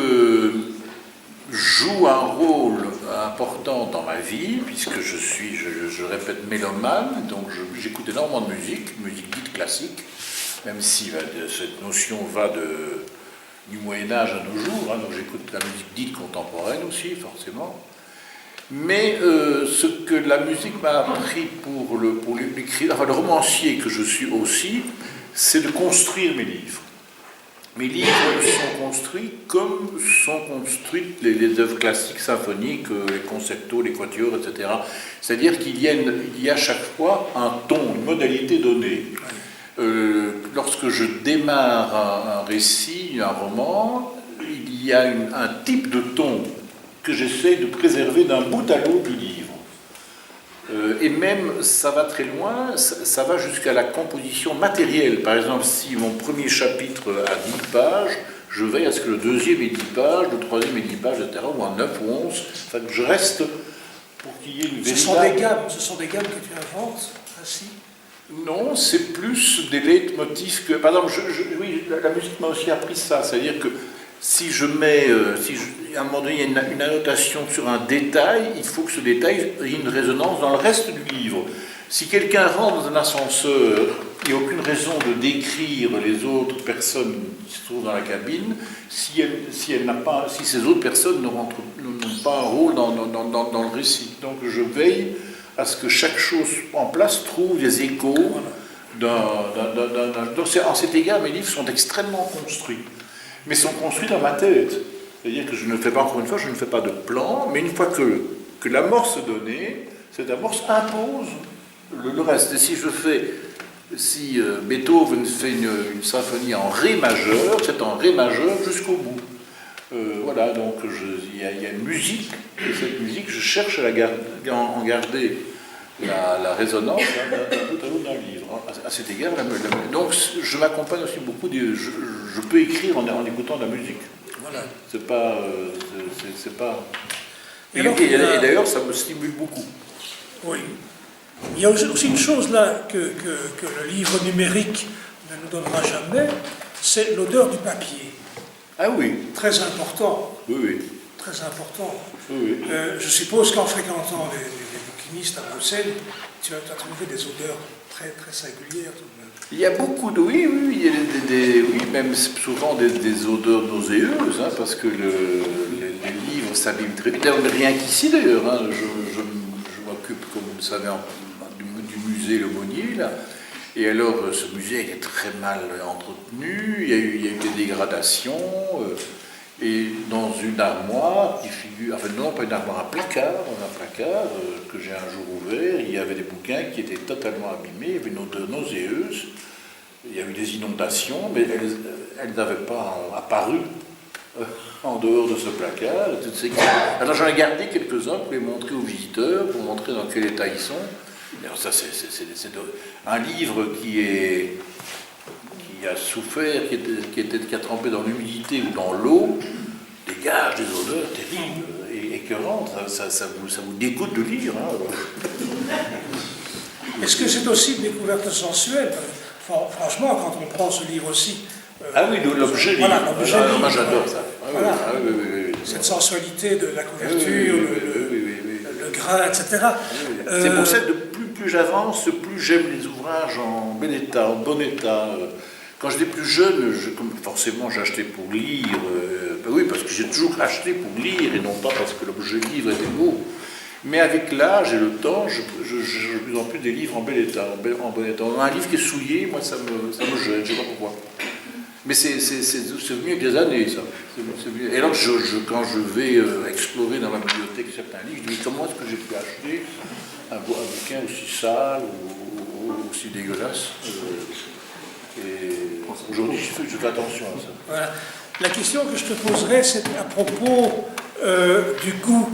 joue un rôle important dans ma vie, puisque je répète, mélomane, donc j'écoute énormément de musique dite classique, même si cette notion va du Moyen-Âge à nos jours, hein, donc j'écoute la musique dite contemporaine aussi, forcément. Mais ce que la musique m'a appris pour le romancier que je suis aussi, c'est de construire mes livres. Mes livres sont construits comme sont construites les œuvres classiques symphoniques, les concertos, les quatuors, etc. C'est-à-dire qu'il y a chaque fois un ton, une modalité donnée. Lorsque je démarre un récit, un roman, il y a un type de ton que j'essaie de préserver d'un bout à l'autre du livre. Et même, ça va très loin, ça va jusqu'à la composition matérielle. Par exemple, si mon premier chapitre a 10 pages, je veille à ce que le deuxième ait 10 pages, le troisième ait 10 pages, etc., ou en 9 ou 11. Enfin, que je reste pour qu'il y ait une véritable... Ce sont des gammes que tu inventes, ainsi? Non, c'est plus des leitmotifs que... Par exemple, oui, la musique m'a aussi appris ça, c'est-à-dire que si je mets, à un moment donné, il y a une annotation sur un détail, il faut que ce détail ait une résonance dans le reste du livre. Si quelqu'un rentre dans un ascenseur, il n'y a aucune raison de décrire les autres personnes qui se trouvent dans la cabine si ces autres personnes n'ont pas un rôle dans le récit. Donc je veille à ce que chaque chose en place trouve des échos Donc en cet égard, mes livres sont extrêmement construits. Mais sont construits dans ma tête. C'est-à-dire que je ne fais pas, encore une fois, je ne fais pas de plan, mais une fois que l'amorce est donnée, cette amorce impose le reste. Et si Beethoven fait une symphonie en Ré majeur, c'est en Ré majeur jusqu'au bout. Voilà, donc il y a une musique, et cette musique, je cherche à en garder la résonance tout à l'autre d'un livre. À cet égard, donc je m'accompagne aussi beaucoup, je peux écrire en écoutant de la musique. Voilà. C'est pas... Et d'ailleurs, ça me stimule beaucoup. Oui. Il y a aussi une chose là que le livre numérique ne nous donnera jamais, c'est l'odeur du papier. Ah oui. Très important. Oui, oui. Très important. Oui, oui. Je suppose qu'en fréquentant les bouquinistes à Bruxelles, tu as trouvé des odeurs très, très singulières tout de même. Il y a beaucoup de... Oui, il y a même souvent des odeurs nauséeuses, hein, parce que les livres s'abîment très vite. Rien qu'ici d'ailleurs, hein, je m'occupe, comme vous le savez, du musée Le Monnier, là. Et alors, ce musée est très mal entretenu, il y a eu des dégradations, et dans une armoire qui figure, enfin non pas une armoire, un placard, que j'ai un jour ouvert. Il y avait des bouquins qui étaient totalement abîmés, il y avait une odeur nauséeuse, il y a eu des inondations, mais elles n'avaient pas apparu en dehors de ce placard. Alors j'en ai gardé quelques-uns pour les montrer aux visiteurs, pour montrer dans quel état ils sont. Alors ça, c'est un livre qui a souffert, qui a trempé dans l'humidité ou dans l'eau, dégage des odeurs terribles et écœurantes. Ça vous dégoûte de lire. Hein. Est-ce que c'est aussi une découverte sensuelle? Franchement, quand on prend ce livre aussi... ah oui, l'objet voilà, livre. l'objet livre. Moi j'adore ça. Voilà. Oui. Cette sensualité de la couverture, le grain, etc. C'est pour ça que plus j'avance, plus j'aime les ouvrages en bel état, en bon état. Quand j'étais plus jeune, forcément j'achetais pour lire. Oui, parce que j'ai toujours acheté pour lire et non pas parce que l'objet livre était beau. Mais avec l'âge et le temps, je de plus en plus des livres en bel état, en bon état. Un livre qui est souillé, moi ça me gêne, je ne sais pas pourquoi. Mais c'est venu avec des années, ça. C'est venu. Et alors, quand je vais explorer dans ma bibliothèque certains livres, je me dis comment est-ce que j'ai pu acheter un bouquin aussi sale ou aussi dégueulasse. Et aujourd'hui, je fais attention à ça. Voilà. La question que je te poserais, c'est à propos du goût.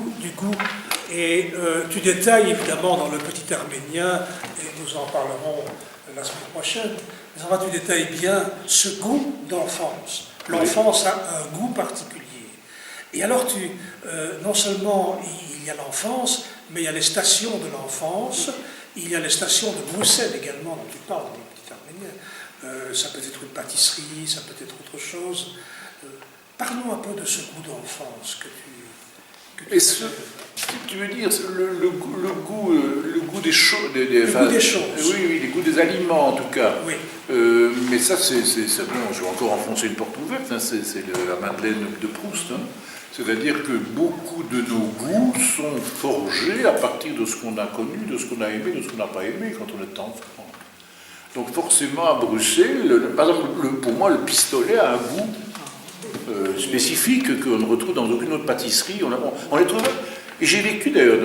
Et tu détailles évidemment dans le Petit Arménien, et nous en parlerons la semaine prochaine, mais enfin, tu détailles bien ce goût d'enfance. L'enfance a un goût particulier. Et alors, non seulement il y a l'enfance, mais il y a les stations de l'enfance, il y a les stations de Bruxelles également, dont tu parles dans le Petit Arménien. Ça peut être une pâtisserie, ça peut être autre chose. Parlons un peu de ce goût d'enfance que tu tu veux dire le goût des choses, le goût des choses. Oui, les goûts des aliments en tout cas. Oui. Mais ça, c'est bon, je vais encore enfoncer une porte ouverte, hein, c'est la Madeleine de Proust. Hein. C'est-à-dire que beaucoup de nos goûts sont forgés à partir de ce qu'on a connu, de ce qu'on a aimé, de ce qu'on n'a pas aimé quand on est enfant. Donc forcément à Bruxelles, par exemple, pour moi, le pistolet a un goût spécifique qu'on ne retrouve dans aucune autre pâtisserie. On les trouve. Et j'ai vécu d'ailleurs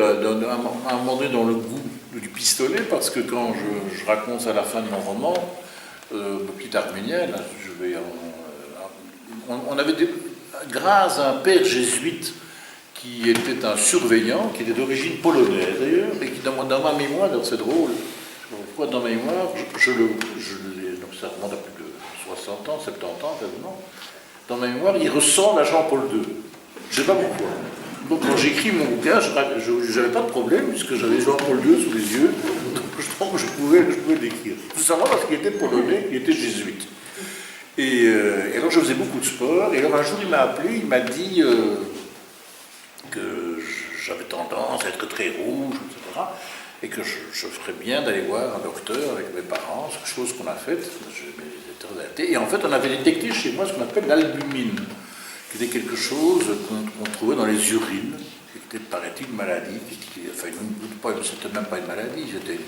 à un moment donné dans le goût du pistolet, parce que quand je raconte à la fin de mon roman, le Petit Arménien, là, on avait grâce à un père jésuite qui était un surveillant, qui était d'origine polonaise d'ailleurs, et qui dans ma mémoire, c'est drôle, pourquoi dans ma mémoire, donc ça remonte à plus de 60 ans, 70 ans quasiment, dans ma mémoire, il ressemble à Jean-Paul II. Je ne sais pas pourquoi. Donc quand j'écris mon bouquin, je n'avais pas de problème, puisque j'avais Jean-Paul II sous les yeux, donc je pouvais l'écrire. Tout simplement parce qu'il était polonais, il était jésuite. Et alors je faisais beaucoup de sport, et alors un jour il m'a appelé, il m'a dit que j'avais tendance à être très rouge, etc., et que je ferais bien d'aller voir un docteur avec mes parents, chose qu'on a faite, et en fait on avait détecté chez moi ce qu'on appelle l'albumine, qui était quelque chose qu'on trouvait dans les urines, qui était, paraît-il, une maladie, c'était même pas une maladie, c'était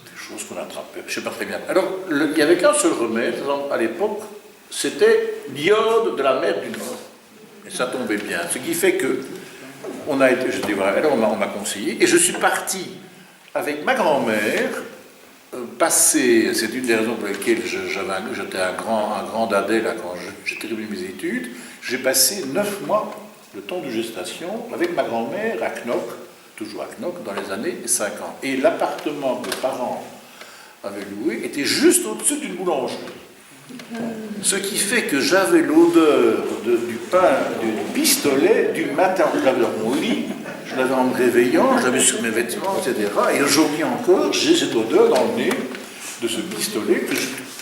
quelque chose qu'on attrapait, je ne sais pas très bien. Alors, il n'y avait qu'un seul remède, à l'époque, c'était l'iode de la mer du Nord, et ça tombait bien, ce qui fait que, alors on m'a conseillé, et je suis parti avec ma grand-mère, c'est une des raisons pour lesquelles j'étais un grand dadais là, quand j'ai terminé mes études. J'ai passé 9 mois, le temps de gestation, avec ma grand-mère à Knock, toujours à Knock, dans les années 50. Et l'appartement que mes parents avaient loué était juste au-dessus d'une boulangerie. Ce qui fait que j'avais l'odeur du pain, du pistolet, du matin. Je l'avais dans mon lit, je l'avais en me réveillant, je l'avais sur mes vêtements, etc. Et aujourd'hui encore, j'ai cette odeur dans le nez de ce pistolet,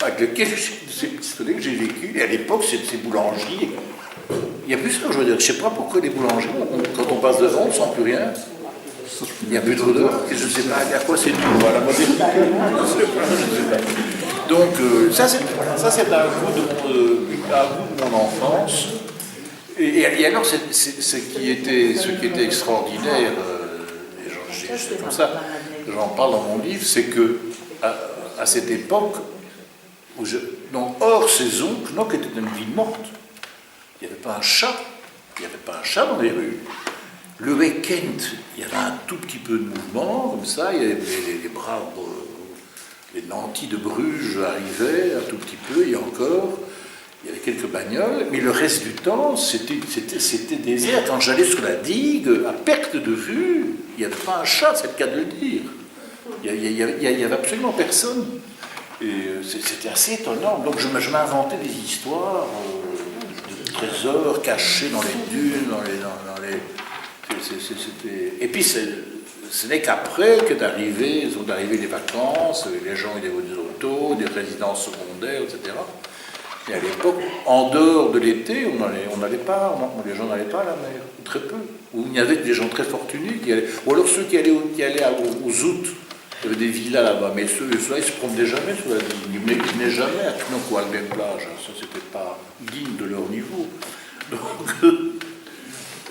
avec lequel ces pistolets que j'ai vécu. Et à l'époque, ces boulangeries, il n'y a plus ça, je veux dire. Je ne sais pas pourquoi les boulangeries, quand on passe devant, on ne sent plus rien. Il n'y a plus d'odeur, et je ne sais pas à quoi c'est dû. Voilà, moi, je ne sais pas. Donc, ça c'est un goût de mon enfance. Et alors, ce qui était extraordinaire, et c'est comme ça, j'en parle dans mon livre, c'est que à cette époque, donc hors saison, Knock était une ville morte. Il n'y avait pas un chat. Il n'y avait pas un chat dans les rues. Le week-end, il y avait un tout petit peu de mouvement, comme ça, il y avait les bras, les nantis de Bruges arrivaient un tout petit peu, et encore, il y avait quelques bagnoles, mais le reste du temps, c'était désert. Quand j'allais sur la digue, à perte de vue, il n'y avait pas un chat, c'est le cas de le dire. Il n'y avait absolument personne. Et c'était assez étonnant. Donc je m'inventais des histoires de trésors cachés dans les dunes, dans les et puis ce n'est qu'après sont arrivées les vacances, les gens avaient des autos, des résidences secondaires, etc. Et à l'époque, en dehors de l'été, on n'allait pas, les gens n'allaient pas à la mer, très peu. Ou il y avait des gens très fortunés qui allaient, ou alors ceux qui allaient aux août, il y avait des villas là-bas, mais ceux-là, ils se promenaient jamais sur la ligne, ils venaient jamais à Knock ou à Albert Plage, ça c'était pas digne de leur niveau. Donc,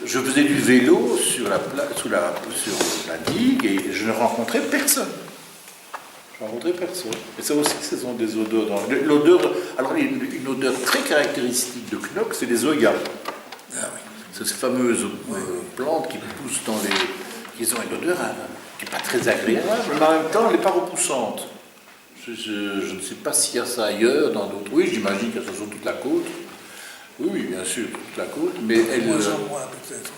je faisais du vélo sur la digue et je ne rencontrais personne. Et ça aussi, ce sont des odeurs. L'odeur, alors une odeur très caractéristique de Knock, c'est les oyas. Ah oui. C'est ces fameuses plantes qui poussent qui ont une odeur qui n'est pas très agréable, mais en même temps, elle n'est pas repoussante. Je ne sais pas s'il y a ça ailleurs, dans d'autres. Oui, j'imagine qu'il y a ça sur toute la côte. Oui, bien sûr, toute la côte, mais elles... Moins en moins, peut-être.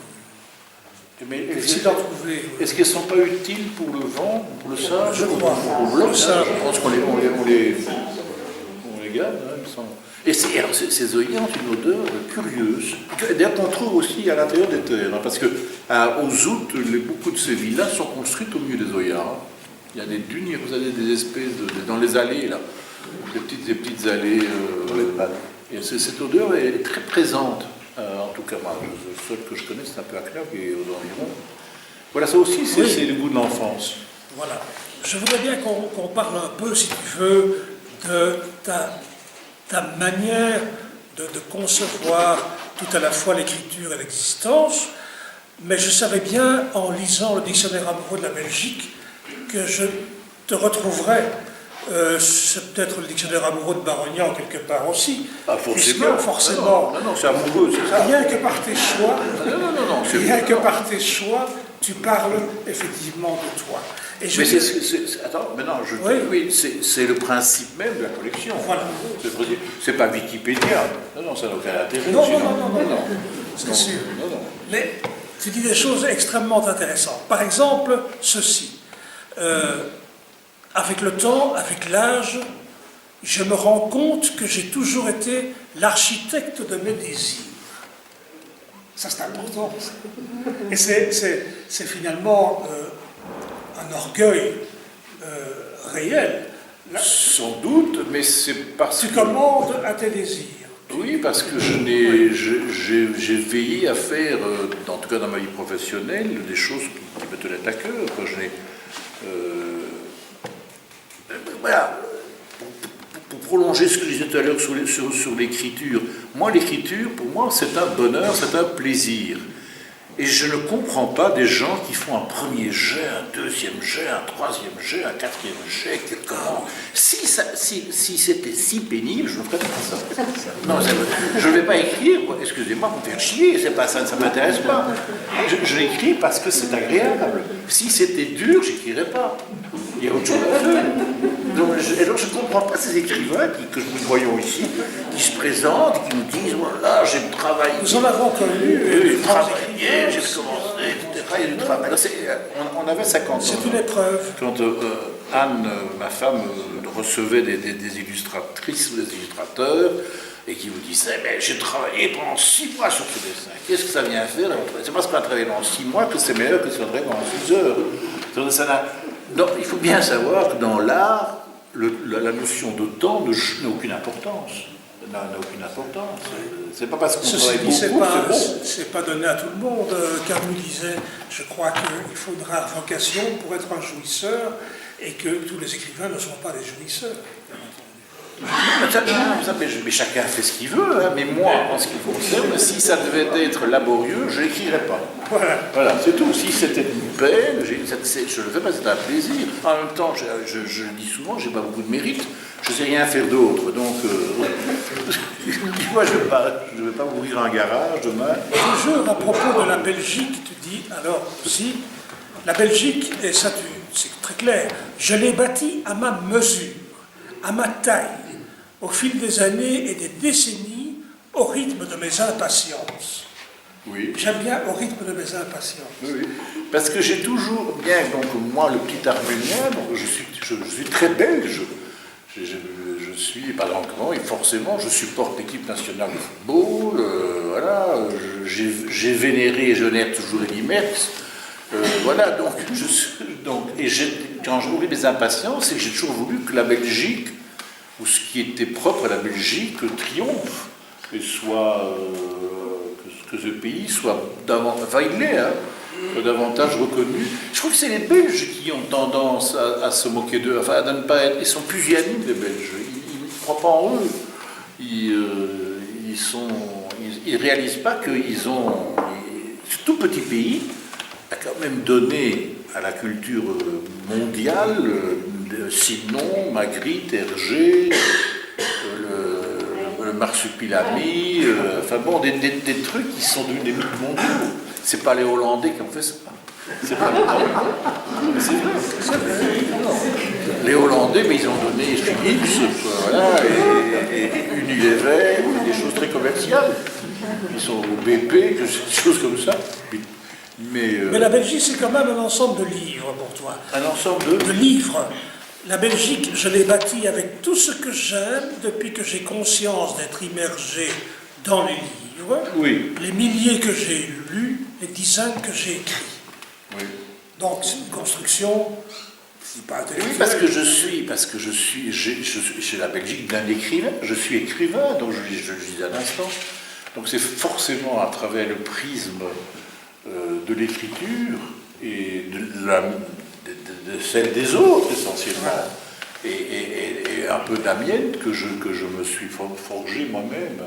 Mais est-ce qu'elles ne sont pas utiles pour le vent, pour le sable? Je crois. Pour le sable, je pense qu'on les garde, hein, il me semble. Et ces œillets ont une odeur curieuse, d'ailleurs qu'on trouve aussi à l'intérieur des terres, hein, parce qu'aux août, beaucoup de ces villas sont construites au milieu des œillets. Hein. Il y a des dunes, vous avez des espèces dans les allées, là, des petites allées dans les balles. Et cette odeur est très présente, en tout cas, moi, le seul que je connais, c'est un peu à Knock et aux environs. Voilà, ça aussi, c'est le goût de l'enfance. Voilà. Je voudrais bien qu'on parle un peu, si tu veux, de ta manière de concevoir tout à la fois l'écriture et l'existence, mais je savais bien, en lisant le dictionnaire amoureux de la Belgique, que je te retrouverais. C'est peut-être le dictionnaire amoureux de Barognan quelque part aussi. Ah, forcément. Non, c'est amoureux, c'est ça. Rien que par tes choix, rien que par tes choix, tu parles effectivement de toi. Et attends, maintenant, oui, c'est le principe même de la collection. Voilà. C'est pas Wikipédia. Non, ça n'a aucun intérêt. Non. C'est sûr. Mais tu dis des choses extrêmement intéressantes. Par exemple, ceci. Avec le temps, avec l'âge, je me rends compte que j'ai toujours été l'architecte de mes désirs. Ça, c'est important. Et c'est finalement un orgueil réel. Sans doute, mais c'est parce que... Tu commandes à tes désirs. Oui, parce que j'ai veillé à faire, en tout cas dans ma vie professionnelle, des choses qui me tenaient à cœur. Voilà, pour prolonger ce que je disais tout à l'heure sur l'écriture, l'écriture, pour moi, c'est un bonheur, c'est un plaisir. Et je ne comprends pas des gens qui font un premier jet, un deuxième jet, un troisième jet, un quatrième jet, comment. Si c'était si pénible, je ne ferais pas ça. Non, je ne vais pas écrire, excusez-moi, pour me faire chier, c'est pas ça, ça ne m'intéresse pas. Je l'écris parce que c'est agréable. Si c'était dur, je n'écrirais pas. Il y a autre chose à faire. Alors je ne comprends pas ces écrivains que nous voyons ici, qui se présentent, qui nous disent voilà, j'ai travaillé. Nous en avons connu. J'ai travaillé, j'ai commencé, etc. Il y a du travail. On avait 50 ans. C'est une épreuve. Quand Anne, ma femme, recevait des illustratrices ou des illustrateurs, et qui vous disaient mais j'ai travaillé pendant 6 mois sur ce dessin. Qu'est-ce que ça vient faire? C'est parce qu'on a travaillé pendant 6 mois que c'est meilleur que si on travaille pendant 6 heures. Donc, il faut bien savoir que dans l'art, la notion de temps n'a aucune importance. N'a aucune importance. C'est pas parce qu'on travaille beaucoup, c'est pas donné à tout le monde. Camus disait, je crois qu'il faut une rare vocation pour être un jouisseur, et que tous les écrivains ne sont pas des jouisseurs. Mais chacun fait ce qu'il veut, hein. Mais moi, en ce qui me concerne, si ça devait être laborieux, je n'écrirais pas. Voilà, c'est tout. Si c'était une peine, je le fais pas, c'est un plaisir. En même temps, je le dis souvent, j'ai pas beaucoup de mérite, je sais rien faire d'autre. Donc, moi, je ne vais pas ouvrir un garage demain. Toujours à propos de la Belgique, tu dis, alors aussi, la Belgique, et ça c'est très clair, je l'ai bâtie à ma mesure, à ma taille, au fil des années et des décennies, au rythme de mes impatiences. Oui. J'aime bien au rythme de mes impatiences. Oui. Parce que j'ai toujours, bien, donc moi, le petit Arménien, donc je suis très belge. Je suis pas l'engrand et forcément je supporte l'équipe nationale de football, voilà, j'ai vénéré et je vénère toujours Eddy Merckx, voilà, donc quand j'ai oublié mes impatiences, c'est que j'ai toujours voulu que la Belgique, ou ce qui était propre à la Belgique, triomphe, et soit, que ce pays soit davantage, enfin il l'est, hein, davantage reconnu. Je crois que c'est les Belges qui ont tendance à se moquer d'eux, enfin à ne pas être. Ils sont pusillanimés, les Belges. Ils ne croient pas en eux. Ils réalisent pas qu'ils ont. Ce tout petit pays a quand même donné à la culture mondiale Sinon, Magritte, Hergé, le marsupilami, enfin bon, des trucs qui sont devenus des mythes mondiaux. C'est pas les Hollandais qui ont fait ça. C'est pas les Hollandais. C'est vrai. Les Hollandais, mais ils ont donné Philips, voilà, et Unilever, des choses très commerciales. Ils sont au BP, des choses comme ça. Mais la Belgique, c'est quand même un ensemble de livres pour toi. Un ensemble de livres. La Belgique, je l'ai bâtie avec tout ce que j'aime depuis que j'ai conscience d'être immergé dans les livres, oui. Les milliers que j'ai lus, les dizaines que j'ai écrits. Oui. Donc c'est une construction, pas intellectuelle. Oui, parce que je suis chez la Belgique d'un écrivain, je suis écrivain, donc je le disais à l'instant. Donc c'est forcément à travers le prisme de l'écriture et de celle des autres essentiellement, et un peu de la mienne que je me suis forgé moi-même.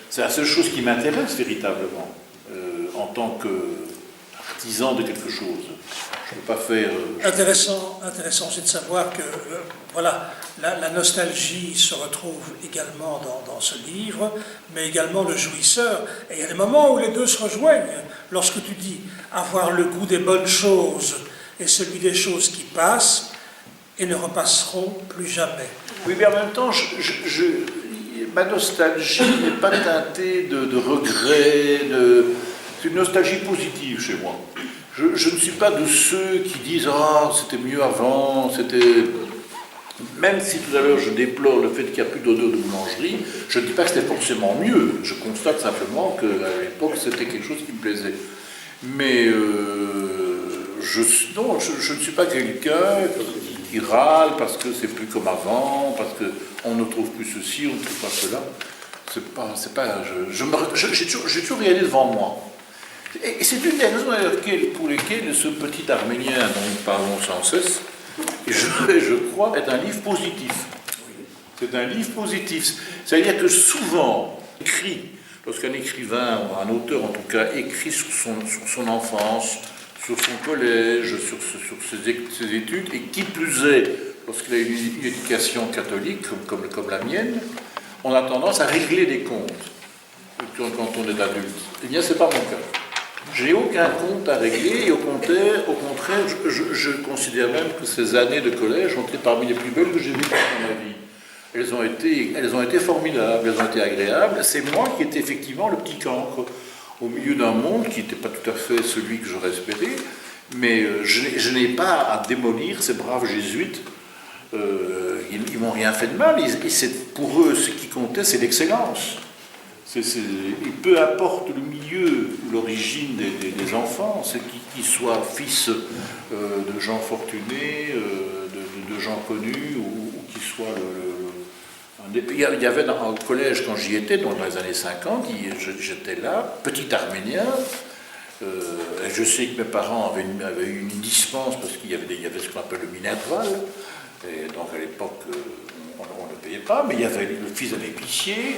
C'est la seule chose qui m'intéresse véritablement en tant qu'artisan de quelque chose. Je ne peux pas faire... Intéressant, c'est de savoir que voilà, la nostalgie se retrouve également dans ce livre, mais également le jouisseur. Et il y a des moments où les deux se rejoignent. Lorsque tu dis avoir le goût des bonnes choses et celui des choses qui passent et ne repasseront plus jamais. Oui, mais en même temps, ma nostalgie n'est pas teintée de regrets, c'est une nostalgie positive chez moi. Je ne suis pas de ceux qui disent « Ah, c'était mieux avant, c'était... » Même si tout à l'heure je déplore le fait qu'il n'y a plus d'odeur de boulangerie, je ne dis pas que c'était forcément mieux. Je constate simplement qu'à l'époque, c'était quelque chose qui me plaisait. Mais je ne suis pas quelqu'un qui râle parce que c'est plus comme avant, parce qu'on ne trouve plus ceci, on ne trouve pas cela. J'ai toujours regardé devant moi. Et c'est une des raisons pour lesquelles ce petit Arménien dont nous parlons sans cesse, je crois, est un livre positif. C'est un livre positif. C'est-à-dire que souvent, lorsqu'un écrivain, ou un auteur en tout cas, écrit sur son enfance, sur son collège, sur ses études, et qui plus est, lorsqu'il a une éducation catholique, comme la mienne, on a tendance à régler des comptes quand on est adulte. Eh bien, ce n'est pas mon cas. Je n'ai aucun compte à régler, et au contraire, je considère même que ces années de collège ont été parmi les plus belles que j'ai vécues dans ma vie. Elles ont été formidables, elles ont été agréables. C'est moi qui étais effectivement le petit cancre au milieu d'un monde qui n'était pas tout à fait celui que j'aurais espéré, mais je n'ai pas à démolir ces braves jésuites. Ils m'ont rien fait de mal, et pour eux, ce qui comptait, c'est l'excellence. Et peu importe le milieu ou l'origine des enfants, c'est qu'ils soient fils de gens fortunés, de gens connus, ou qu'ils soient il y avait au collège, quand j'y étais, dans les années 50, j'étais là, petit Arménien, et je sais que mes parents avaient eu une dispense parce qu'il y avait ce qu'on appelle le Minerval, et donc à l'époque, payait pas, mais il y avait le fils d'un épicier,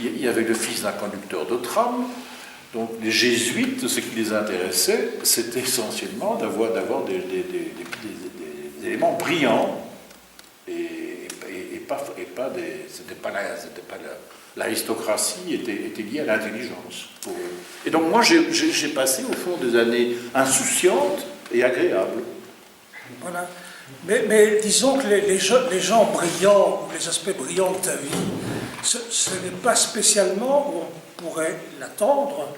il y avait le fils d'un conducteur de tram. Donc les jésuites, ce qui les intéressait, c'était essentiellement d'avoir des éléments brillants et pas des. C'était pas l'aristocratie était liée à l'intelligence. Et donc moi j'ai passé au fond des années insouciantes et agréables. Voilà. Mais disons que les gens brillants, ou les aspects brillants de ta vie, ce n'est pas spécialement où on pourrait l'attendre.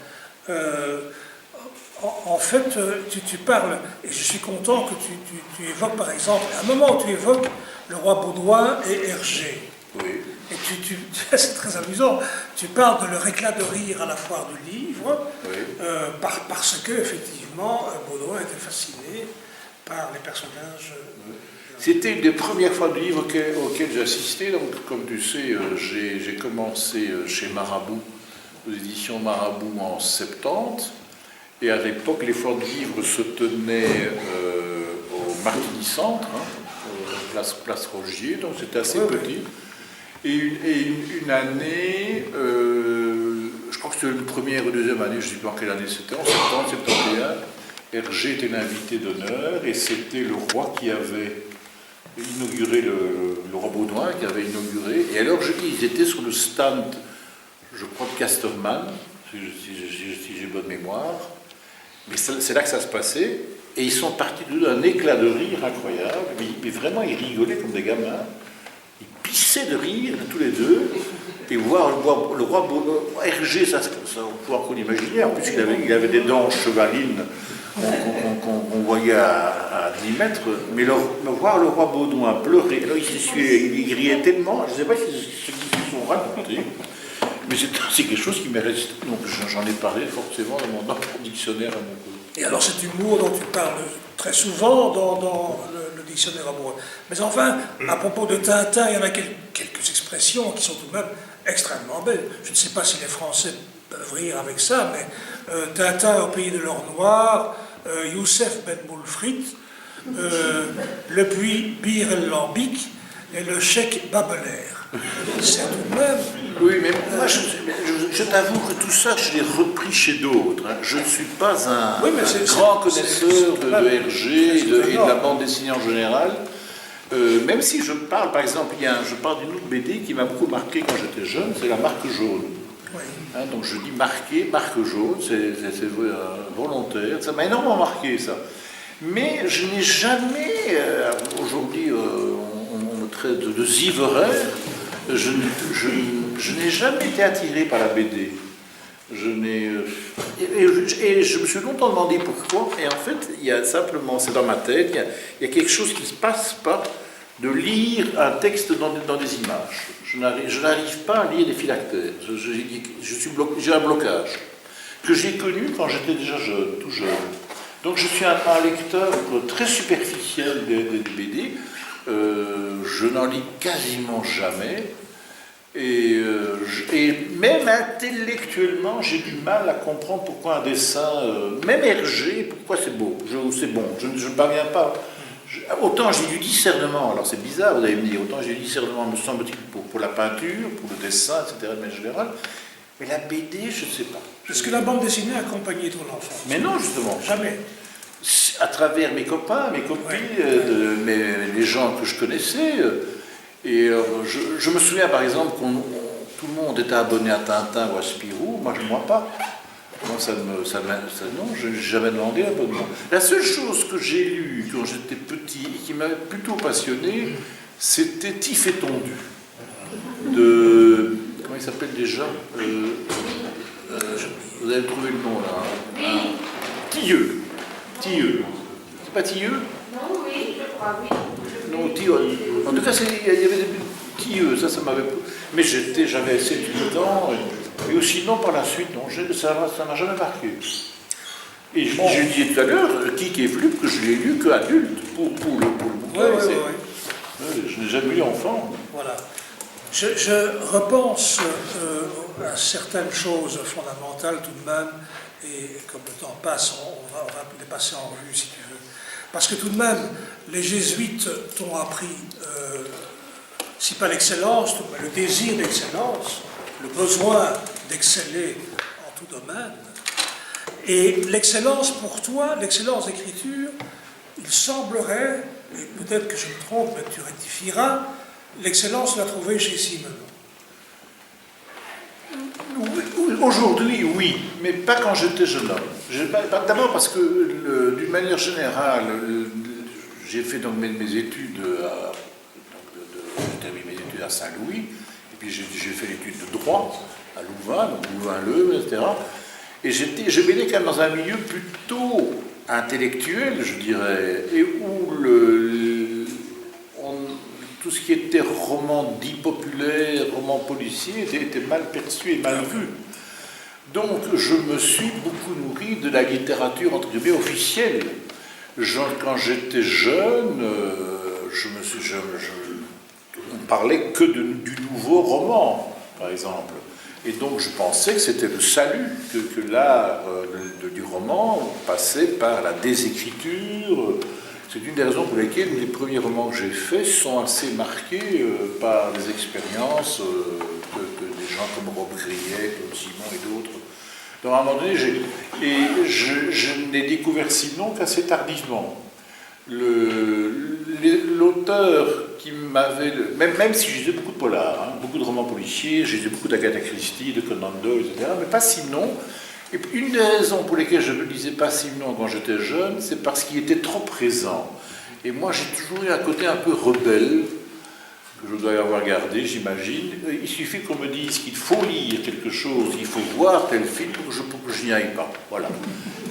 En fait, tu parles, et je suis content que tu évoques par exemple, à un moment où tu évoques le roi Baudouin et Hergé. Oui. Et c'est très amusant, tu parles de leur éclat de rire à la foire du livre, Oui. parce que, effectivement, Baudouin était fasciné par les personnages. C'était une des premières fois du livre auquel j'ai assisté. Donc, comme tu sais, j'ai commencé chez Marabout, aux éditions Marabout en 70. Et à l'époque, les foires de livres se tenaient au Martigny Centre, place Rogier, donc c'était assez petit. Et une année, je crois que c'était une première ou deuxième année, je ne sais pas en quelle année c'était, en 70, 71, Hergé était l'invité d'honneur et c'était le roi qui avait inauguré, le roi Baudouin qui avait inauguré. Et alors, ils étaient sur le stand, je crois, de Casterman, si j'ai bonne mémoire. Mais c'est là que ça se passait. Et ils sont partis d'un éclat de rire incroyable. Mais vraiment, ils rigolaient comme des gamins. Ils pissaient de rire, tous les deux. Et voir le roi Hergé, ça on peut qu'on imaginer. En plus, il avait des dents chevalines qu'on voyait à 10 mètres. Mais voir le roi Baudouin pleurer, alors il riait tellement, je ne sais pas ce qu'ils se sont racontés. Mais c'est quelque chose qui m'est resté. Donc j'en ai parlé forcément dans mon dictionnaire à mon côté. Et alors cet humour dont tu parles très souvent dans le dictionnaire amoureux. Mais enfin, à propos de Tintin, il y en a quelques expressions qui sont tout de même extrêmement belles. Je ne sais pas si les Français peuvent rire avec ça, mais Tintin au pays de l'or noir, Youssef Ben Boulfrit, le puits Bir el Lambic et le cheikh Babelaire. C'est tout de même. Oui, mais moi, je t'avoue que tout ça, je l'ai repris chez d'autres. Je ne suis pas un grand connaisseur de Hergé et de la bande dessinée en général. Même si je parle, par exemple, je parle d'une autre BD qui m'a beaucoup marqué quand j'étais jeune, c'est la marque jaune. Oui. Donc je dis marque jaune, c'est volontaire. Ça m'a énormément marqué, ça. Mais je n'ai jamais, aujourd'hui, on me traite de ziveraire. Je n'ai jamais été attiré par la BD. Et je me suis longtemps demandé pourquoi. Et en fait, il y a simplement, c'est dans ma tête, il y a quelque chose qui ne se passe pas de lire un texte dans des images. Je n'arrive pas à lire des phylactères. J'ai un blocage que j'ai connu quand j'étais déjà jeune, tout jeune. Donc je suis un lecteur très superficiel des BD. Je n'en lis quasiment jamais. Et même intellectuellement, j'ai du mal à comprendre pourquoi un dessin, même Hergé, pourquoi c'est beau. C'est bon, je ne parviens pas. Autant j'ai du discernement, alors c'est bizarre, vous allez me dire, autant j'ai du discernement, me semble-t-il, pour la peinture, pour le dessin, etc., de manière générale, mais la BD, je ne sais pas. Est-ce que la bande dessinée a accompagné ton enfance? Mais non, justement. Jamais. À travers mes copains, mes copines, les gens que je connaissais. Et je me souviens par exemple tout le monde était abonné à Tintin ou à Spirou, moi pas. Non, non, je n'ai jamais demandé l'abonnement. La seule chose que j'ai lue quand j'étais petit et qui m'avait plutôt passionné, c'était Tif et Tondu. Comment il s'appelle déjà vous avez trouvé le nom là. Tilleux. C'est pas Tilleux? Non, oui, je crois, oui. Non, Tilleux. En tout cas, il y avait des Tilleux, ça m'avait. Mais j'avais 7-8 ans. Et aussi, non, par la suite, non, ça m'a jamais marqué. Et je disais tout à l'heure, Kik et Flup, que je l'ai lu qu'adulte, pour le bouquin. Je n'ai jamais lu enfant. Voilà. Je repense à certaines choses fondamentales tout de même, et comme le temps passe, on va les passer en revue si tu veux. Parce que tout de même, les jésuites t'ont appris si pas l'excellence, tout le désir d'excellence, le besoin d'exceller en tout domaine. Et l'excellence pour toi, l'excellence d'écriture, il semblerait, et peut-être que je me trompe, mais tu rectifieras, l'excellence l'a trouvée chez Simenon. Aujourd'hui, oui, mais pas quand j'étais jeune homme. D'abord parce que, d'une manière générale, j'ai fait donc mes études, j'ai terminé mes études à Saint-Louis, et puis j'ai fait l'étude de droit à Louvain, donc Louvain-Leu, etc. Et je baignais quand même dans un milieu plutôt intellectuel, je dirais, et où tout ce qui était roman dit populaire, roman policier, était mal perçu et mal vu. Donc je me suis beaucoup nourri de la littérature entre guillemets officielle. Quand j'étais jeune, on ne parlait que du nouveau roman, par exemple. Et donc je pensais que c'était le salut, que l'art du roman passait par la désécriture. C'est une des raisons pour lesquelles les premiers romans que j'ai faits sont assez marqués par des expériences que des gens comme Rob Grillet, comme Simon et d'autres. Donc à un moment donné, je n'ai découvert Simon qu'assez tardivement. L'auteur qui m'avait... Même si je lisais beaucoup de polars, hein, beaucoup de romans policiers, j'ai lu beaucoup d'Agatha Christie, de Conan Doyle, etc., mais pas Simon. Et une des raisons pour lesquelles je ne lisais pas Simon quand j'étais jeune, c'est parce qu'il était trop présent. Et moi, j'ai toujours eu un côté un peu rebelle, que je dois y avoir gardé, j'imagine. Il suffit qu'on me dise qu'il faut lire quelque chose, il faut voir tel film pour que je n'y aille pas. Voilà.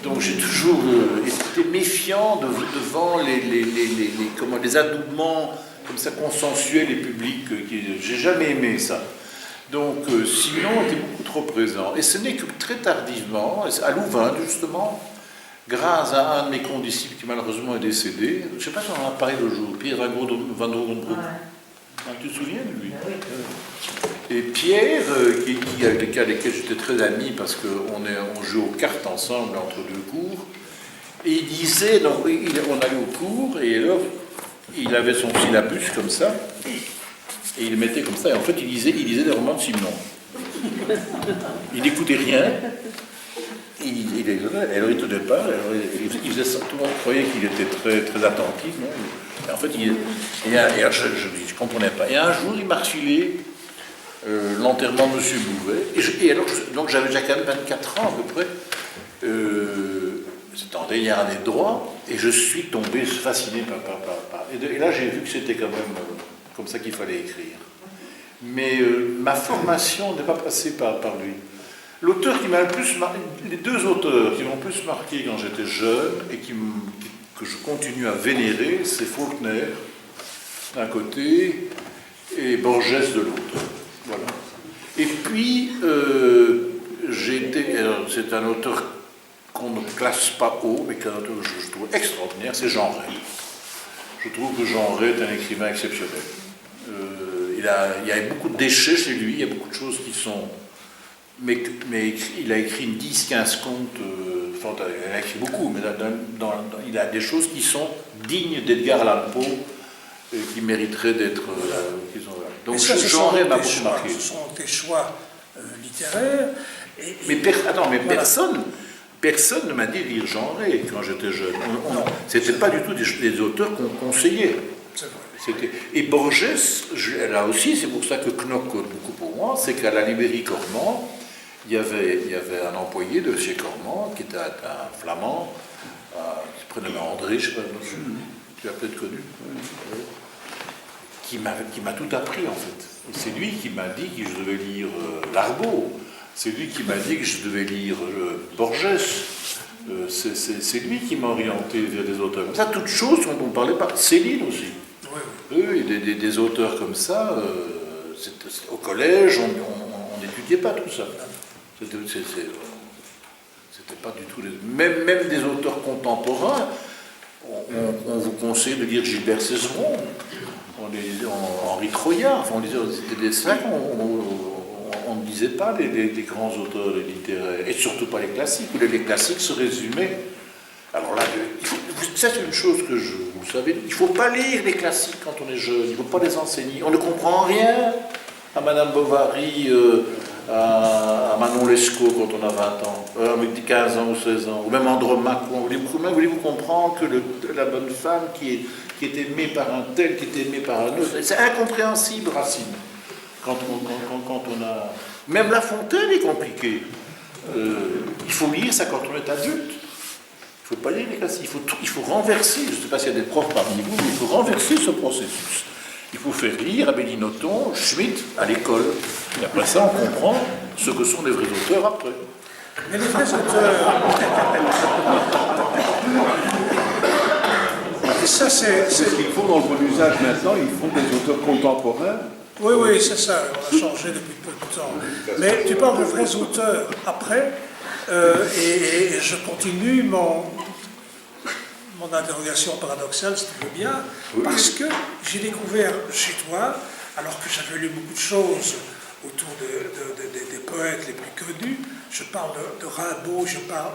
Donc j'ai toujours été méfiant devant les adoubements comme ça consensuels et publics. J'ai jamais aimé ça. Donc Simon était beaucoup trop présent. Et ce n'est que très tardivement, à Louvain justement, grâce à un de mes condisciples qui malheureusement est décédé, je ne sais pas si on en a parlé le jour, Pierre Van Drogenbroek. Tu te souviens de lui? Et Pierre, avec lesquels j'étais très ami parce qu'on joue aux cartes ensemble entre deux cours, et il disait, donc on allait au cours, et alors il avait son syllabus comme ça, et il le mettait comme ça, et en fait il lisait des romans de Simon. Il n'écoutait rien, alors il ne tenait pas, il faisait ça, tout le monde croyait qu'il était très, très attentif, non? Et en fait, je ne comprenais pas. Et un jour, il m'a refilé l'enterrement de M. Bouvet, et alors, donc j'avais déjà quand même 24 ans à peu près, c'était en dernière année de droit, et je suis tombé fasciné par. Et là, j'ai vu que c'était quand même comme ça qu'il fallait écrire. Mais ma formation n'est pas passée par lui. L'auteur qui m'a le plus marqué, les deux auteurs qui m'ont le plus marqué quand j'étais jeune et que je continue à vénérer, c'est Faulkner d'un côté et Borges de l'autre. Voilà. Et puis, c'est un auteur qu'on ne classe pas haut, mais qu'un auteur que je trouve extraordinaire, c'est Jean Ray. Je trouve que Jean Ray est un écrivain exceptionnel. Il y a beaucoup de déchets chez lui, il y a beaucoup de choses qui sont... Mais il a écrit 10-15 contes, il a écrit beaucoup, mais il a des choses qui sont dignes d'Edgar Allan Poe, qui mériteraient d'être... Donc Jean Ray m'a beaucoup marqué. Ce sont tes choix littéraires. Mais voilà. Personne ne m'a dit de lire Jean Ray quand j'étais jeune. C'était pas du tout des auteurs qu'on conseillait. Et Borges, là aussi, c'est pour ça que Knock compte beaucoup pour moi, c'est qu'à la librairie Cormand, il y avait un employé de chez Cormand, qui était un flamand, qui se prénommait André, je ne sais pas, tu l'as peut-être connu, qui m'a tout appris en fait. C'est lui qui m'a dit que je devais lire Largo, c'est lui qui m'a dit que je devais lire Borges, c'est lui qui m'a orienté vers des auteurs comme ça, toutes choses dont on ne parlait pas. Céline aussi. Oui, des auteurs comme ça, au collège, on n'étudiait pas tout ça. C'était pas du tout... Même des auteurs contemporains, on vous conseille de lire Gilbert Cesbron, Henri Troyat, enfin, c'était des sacs, on ne lisait pas les grands auteurs littéraires, et surtout pas les classiques, où les classiques se résumaient. Alors là, ça c'est une chose que vous Vous savez, il ne faut pas lire les classiques quand on est jeune, il ne faut pas les enseigner. On ne comprend rien à Madame Bovary, à Manon Lescaut quand on a 20 ans, avec 15 ans ou 16 ans, ou même Andromaque. Voulez-vous comprendre que la bonne femme qui est aimée par un tel, qui est aimée par un autre, c'est incompréhensible, Racine. Quand on a... Même La Fontaine est compliquée. Il faut lire ça quand on est adulte. Il ne faut pas lire les classiques. Il faut renverser, je ne sais pas s'il y a des profs parmi vous, mais il faut renverser ce processus. Il faut faire lire Amélie Nothomb, Schmitt à l'école. Et après ça, on comprend ce que sont les vrais auteurs après. Mais les vrais auteurs... ça, c'est ce qu'ils font dans le bon usage maintenant, ils font des auteurs contemporains. Oui, c'est ça, on a changé depuis peu de temps. Mais tu parles de vrais auteurs après, et je continue mon interrogation paradoxale, si tu veux bien, parce que j'ai découvert chez toi, alors que j'avais lu beaucoup de choses autour des poètes les plus connus, je parle de Rimbaud, je parle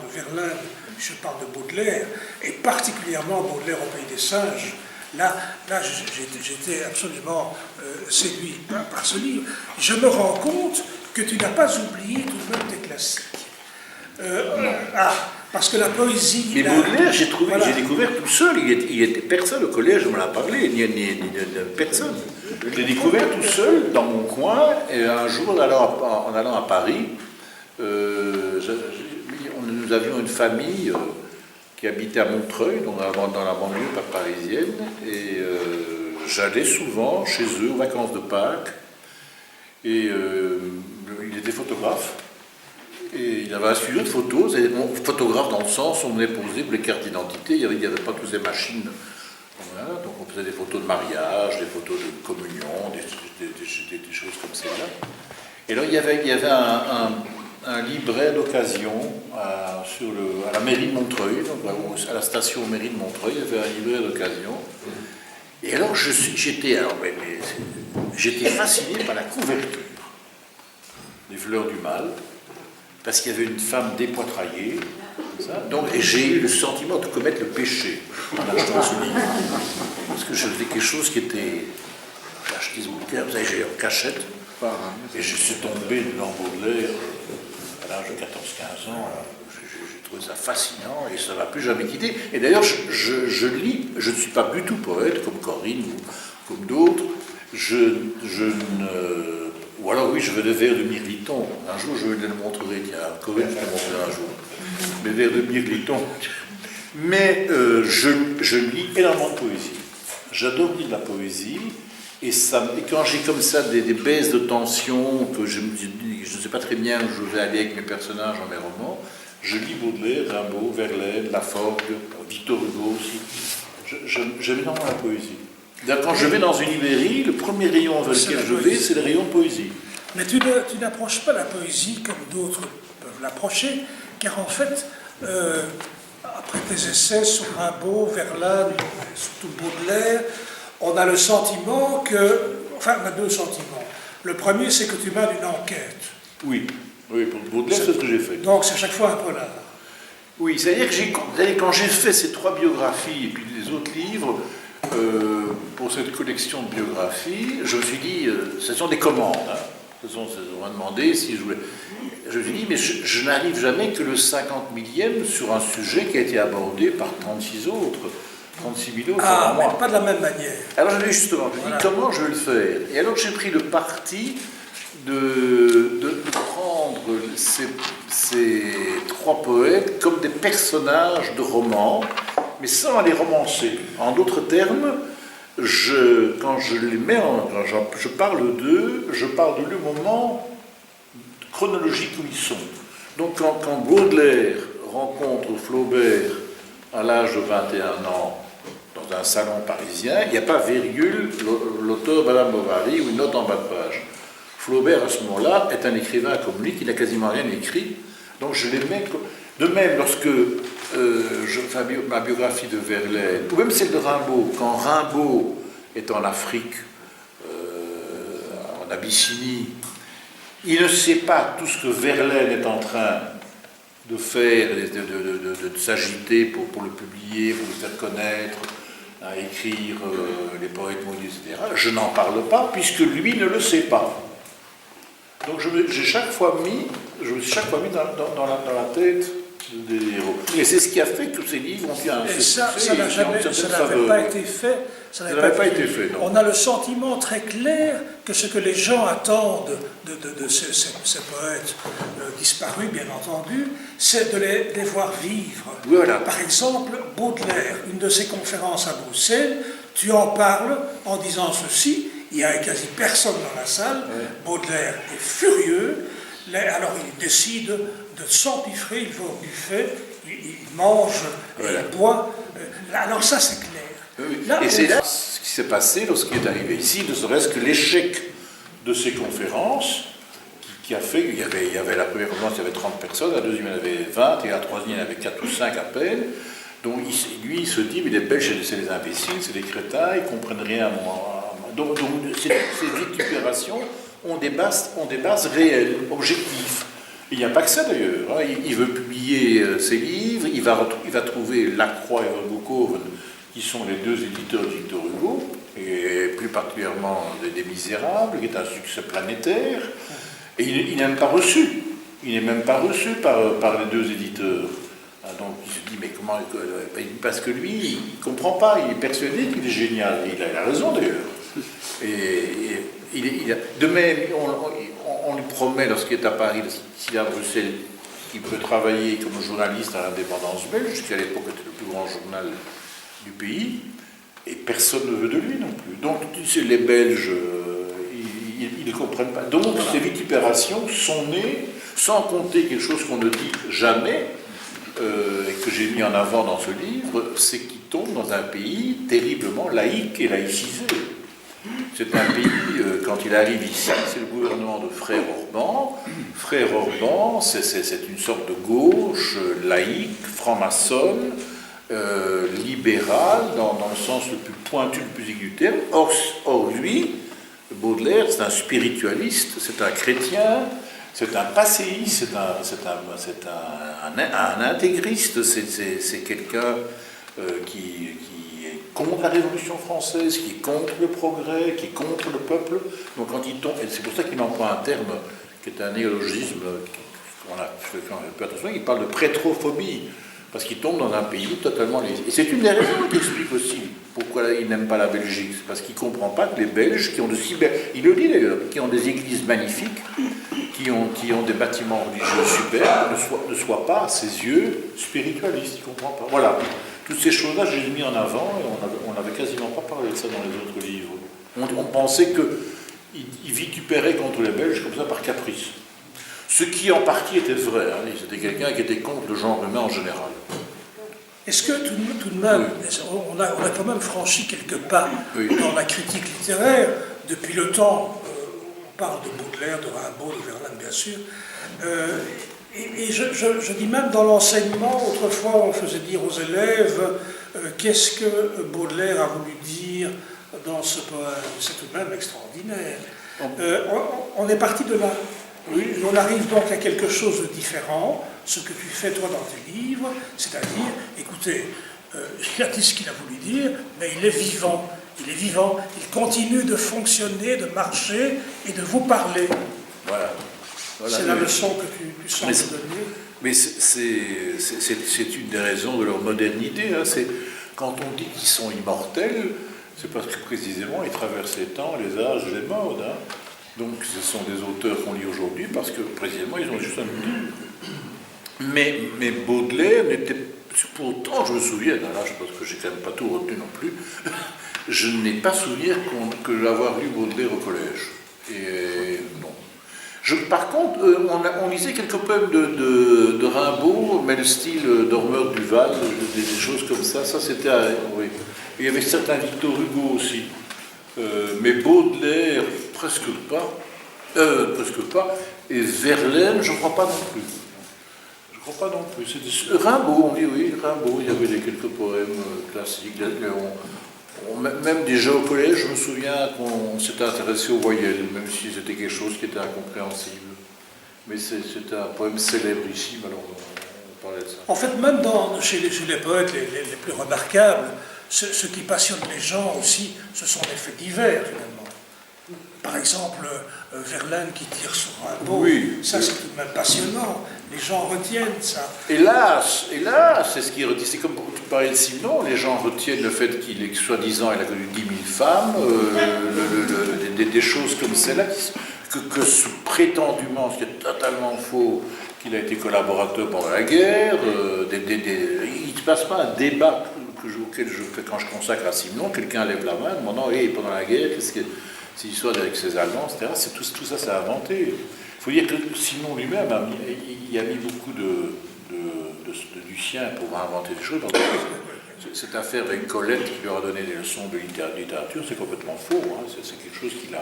de Verlaine, je parle de Baudelaire, et particulièrement Baudelaire au Pays des Singes. Là j'étais absolument séduit par ce livre. Je me rends compte que tu n'as pas oublié tout de même tes classiques. Parce que la poésie... Mais Baudelaire, j'ai découvert tout seul. Il était personne au collège, on m'en a parlé, ni personne. Je l'ai découvert tout seul, dans mon coin, et un jour, en allant à Paris, nous avions une famille qui habitait à Montreuil, donc dans la banlieue parisienne, et j'allais souvent chez eux aux vacances de Pâques, et il était photographe, et il avait un studio de photos, photographe dans le sens où on venait poser pour les cartes d'identité, il n'y avait pas toutes ces machines, voilà, donc on faisait des photos de mariage, des photos de communion, des choses comme celle-là. Et là, il y avait un livret d'occasion à la mairie de Montreuil, donc à la station mairie de Montreuil, il y avait un livret d'occasion. Et alors j'étais fasciné par la couverture des Fleurs du Mal, parce qu'il y avait une femme dépoitraillée, et j'ai eu le sentiment de commettre le péché en achetant ce livre. Parce que je faisais quelque chose qui était... J'ai acheté ce bouquin, vous savez, j'ai en cachette, et je suis tombé dans Baudelaire à l'âge de 14-15 ans. J'ai trouvé ça fascinant et ça ne m'a plus jamais quitté. Et d'ailleurs, je lis, je ne suis pas du tout poète comme Corinne ou comme d'autres. Ou alors oui, je veux des vers de Mirliton. Un jour, je le montrerai. Tiens, Corinne, je le montrerai un jour. Mes vers de Mirliton. Mais je lis énormément de poésie. J'adore lire de la poésie. Et quand j'ai comme ça des baisses de tension, que je ne sais pas très bien où je vais aller avec mes personnages dans mes romans, je lis Baudelaire, Rimbaud, Verlaine, Laforgue, Victor Hugo aussi. J'aime énormément la poésie. Quand je vais dans une librairie, le premier rayon vers lequel je vais, c'est le rayon de poésie. Mais tu n'approches pas la poésie comme d'autres peuvent l'approcher, car en fait, après tes essais sur Rimbaud, Verlaine, surtout Baudelaire, on a le sentiment on a deux sentiments. Le premier, c'est que tu mènes une enquête. Oui, pour Baudelaire, c'est ce que j'ai fait. Donc, c'est chaque fois un polar. Oui, c'est-à-dire que quand j'ai fait ces 3 biographies et puis les autres livres, pour cette collection de biographies, je me suis dit, ce sont des commandes. On m'a demandé si je voulais... Je me suis dit, mais je n'arrive jamais que le 50 millième sur un sujet qui a été abordé par 36 autres. 36 000 autres, mais pas de la même manière. Alors je me dis justement, comment je vais le faire? Et alors j'ai pris le parti de prendre ces 3 poètes comme des personnages de romans, mais sans les romancer. En d'autres termes, quand je parle d'eux, je parle de le moment chronologique où ils sont. Donc quand Baudelaire rencontre Flaubert à l'âge de 21 ans, dans un salon parisien, il n'y a pas virgule, l'auteur Madame Bovary ou une note en bas de page. Flaubert, à ce moment-là, est un écrivain comme lui qui n'a quasiment rien écrit, donc je les mets... De même, lorsque je fais ma biographie de Verlaine, ou même celle de Rimbaud, quand Rimbaud est en Afrique, en Abyssinie, il ne sait pas tout ce que Verlaine est en train de faire, de s'agiter pour le publier, pour le faire connaître, à écrire les poètes maudits, etc. Je n'en parle pas puisque lui ne le sait pas. Donc je me suis chaque fois mis dans la tête des héros. Et c'est ce qui a fait que ces livres ont eu un Et ça succès. ça n'avait pas été fait. Ça n'avait pas été fait, non. On a le sentiment très clair que ce que les gens attendent de ces poètes disparus, bien entendu, c'est de les voir vivre. Voilà. Par exemple, Baudelaire, une de ses conférences à Bruxelles, tu en parles en disant ceci, il n'y a quasi personne dans la salle, Baudelaire est furieux, alors il décide de s'empiffrer, il va au buffet, il mange, Voilà. il boit. Alors ça, c'est clair. Là, Et c'est là ce qui s'est passé lorsqu'il est arrivé ici, ne serait-ce que l'échec de ces conférences qui a fait qu'il y avait la première conférence, il y avait 30 personnes, la deuxième il y en avait 20, et la troisième il y en avait 4 ou 5 à peine. Donc lui, il se dit, mais les Belges, c'est des imbéciles, c'est des crétins, ils ne comprennent rien à moi. Donc ces vitupérations ont des bases réelles, objectives. Il n'y a pas que ça d'ailleurs. Hein. Il veut publier ses livres, il va trouver Lacroix et Verboeckhoven, qui sont les deux éditeurs de Victor Hugo, et plus particulièrement des Misérables, qui est un succès planétaire. Et il n'est même pas reçu. Il n'est même pas reçu par les deux éditeurs. Ah, donc il se dit, mais comment... Parce que lui, il ne comprend pas, il est persuadé qu'il est génial. Et il a raison d'ailleurs. De même, on lui promet, lorsqu'il est à Paris, s'il est à Bruxelles, qu'il peut travailler comme journaliste à l'Indépendance belge, qui à l'époque était le plus grand journal du pays, et personne ne veut de lui non plus. Donc, les Belges, ils ne comprennent pas. Donc, ces vitupérations sont nées, sans compter quelque chose qu'on ne dit jamais, et que j'ai mis en avant dans ce livre, c'est qu'il tombe dans un pays terriblement laïque et laïcisé. C'est un pays, quand il arrive ici, c'est le gouvernement de Frère Orban. Frère Orban, c'est une sorte de gauche laïque, franc-maçonne, libérale, dans le sens le plus pointu, le plus aigu du terme. Or lui, Baudelaire, c'est un spiritualiste, c'est un chrétien, c'est un passéiste, c'est un intégriste, c'est quelqu'un qui est contre la Révolution française, qui est contre le progrès, qui est contre le peuple. Donc quand il tombe, et c'est pour ça qu'il emploie un terme qui est un néologisme qu'on a fait un peu attention, il parle de prêtrophobie, parce qu'il tombe dans un pays totalement... Et c'est une des raisons qui explique aussi pourquoi il n'aime pas la Belgique, c'est parce qu'il ne comprend pas que les Belges, qui ont de si belles... Il le dit d'ailleurs, qui ont des églises magnifiques, qui ont des bâtiments religieux superbes, ne soient pas, à ses yeux, spiritualistes, il ne comprend pas. Voilà. Toutes ces choses-là, je les ai mis en avant, et on n'avait quasiment pas parlé de ça dans les autres livres. On pensait qu'il vitupérait contre les Belges comme ça par caprice. Ce qui en partie était vrai, hein. C'était quelqu'un qui était contre le genre humain en général. Est-ce que tout de même, on a quand même franchi quelques pas dans la critique littéraire, depuis le temps, on parle de Baudelaire, de Rimbaud, de Verlaine bien sûr, et je dis même dans l'enseignement, autrefois on faisait dire aux élèves qu'est-ce que Baudelaire a voulu dire dans ce poème. C'est tout de même extraordinaire. On est parti de là. Oui, on arrive donc à quelque chose de différent, ce que tu fais toi dans tes livres, c'est-à-dire, écoutez, il a dit ce qu'il a voulu dire, mais il est vivant, il continue de fonctionner, de marcher et de vous parler. Voilà. C'est la leçon que tu sembles donner. Mais c'est une des raisons de leur modernité. Hein. Quand on dit qu'ils sont immortels, c'est parce que précisément ils traversent les temps, les âges, les modes. Hein. Donc ce sont des auteurs qu'on lit aujourd'hui parce que précisément ils ont juste un nous dire. Mais Baudelaire n'était... Pourtant, je me souviens, là je pense que j'ai quand même pas tout retenu non plus, je n'ai pas souvenir que d'avoir lu Baudelaire au collège. Et non. Par contre, on lisait quelques poèmes de Rimbaud, mais le style Dormeur du Val, des choses comme ça. Ça, c'était... Oui. Il y avait certains Victor Hugo aussi. Mais Baudelaire, presque pas. Et Verlaine, je ne crois pas non plus. Rimbaud, oui, Rimbaud, il y avait quelques poèmes classiques. Même déjà au collège, je me souviens qu'on s'était intéressé aux voyelles, même si c'était quelque chose qui était incompréhensible. Mais c'était un poème célébrissime, alors on parlait de ça. En fait, même chez les poètes les plus remarquables, ce qui passionne les gens aussi, ce sont les faits divers, finalement. Par exemple, Verlaine qui tire sur Rimbaud, Oui. ça c'est tout de même passionnant. Les gens retiennent ça. Hélas, c'est ce qui retient. C'est comme tu parlais de Simenon, les gens retiennent le fait qu'il est soi-disant, il a connu 10 000 femmes, des choses comme celle-là, que prétendument, ce qui est totalement faux, qu'il a été collaborateur pendant la guerre. Il ne se passe pas un débat auquel je fais quand je consacre à Simenon, quelqu'un lève la main demandant pendant la guerre, qu'est-ce que c'est l'histoire avec ces Allemands, etc. Tout ça, c'est inventé. Il faut dire que Simenon lui-même il a mis beaucoup du sien pour inventer des choses. Cette affaire avec Colette qui lui a donné des leçons de littérature, c'est complètement faux. Hein. C'est quelque chose qu'il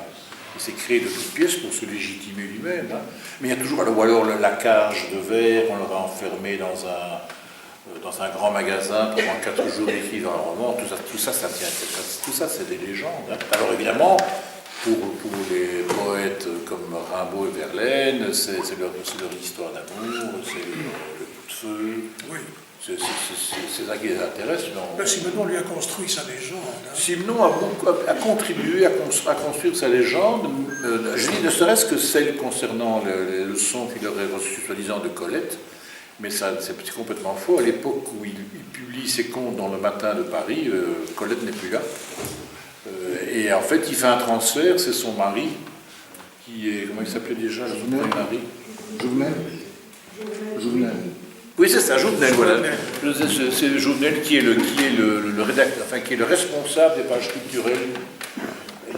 s'est créé de toutes pièces pour se légitimer lui-même. Hein. Mais il y a toujours, ou alors la cage de verre, on l'aurait enfermé dans un grand magasin pendant 4 jours d'écrire un roman. Tout ça, c'est des légendes. Hein. Alors évidemment, pour les poètes comme Rimbaud et Verlaine, c'est leur histoire d'amour, c'est le coup de feu. Oui. C'est ça qui les intéresse. Simenon lui a construit sa légende. Hein. Simenon a contribué à construire sa légende. Je dis ne serait-ce que celle concernant les leçons qu'il aurait reçues, soi-disant, de Colette. Mais ça, c'est complètement faux. À l'époque où il publie ses contes dans le Matin de Paris, Colette n'est plus là. Et en fait, il fait un transfert, c'est son mari, qui est... Comment il s'appelait déjà, son mari ? Jouvenel. Oui, c'est ça, Jouvenel, voilà. C'est Jouvenel qui est le rédacteur, enfin qui est le responsable des pages culturelles.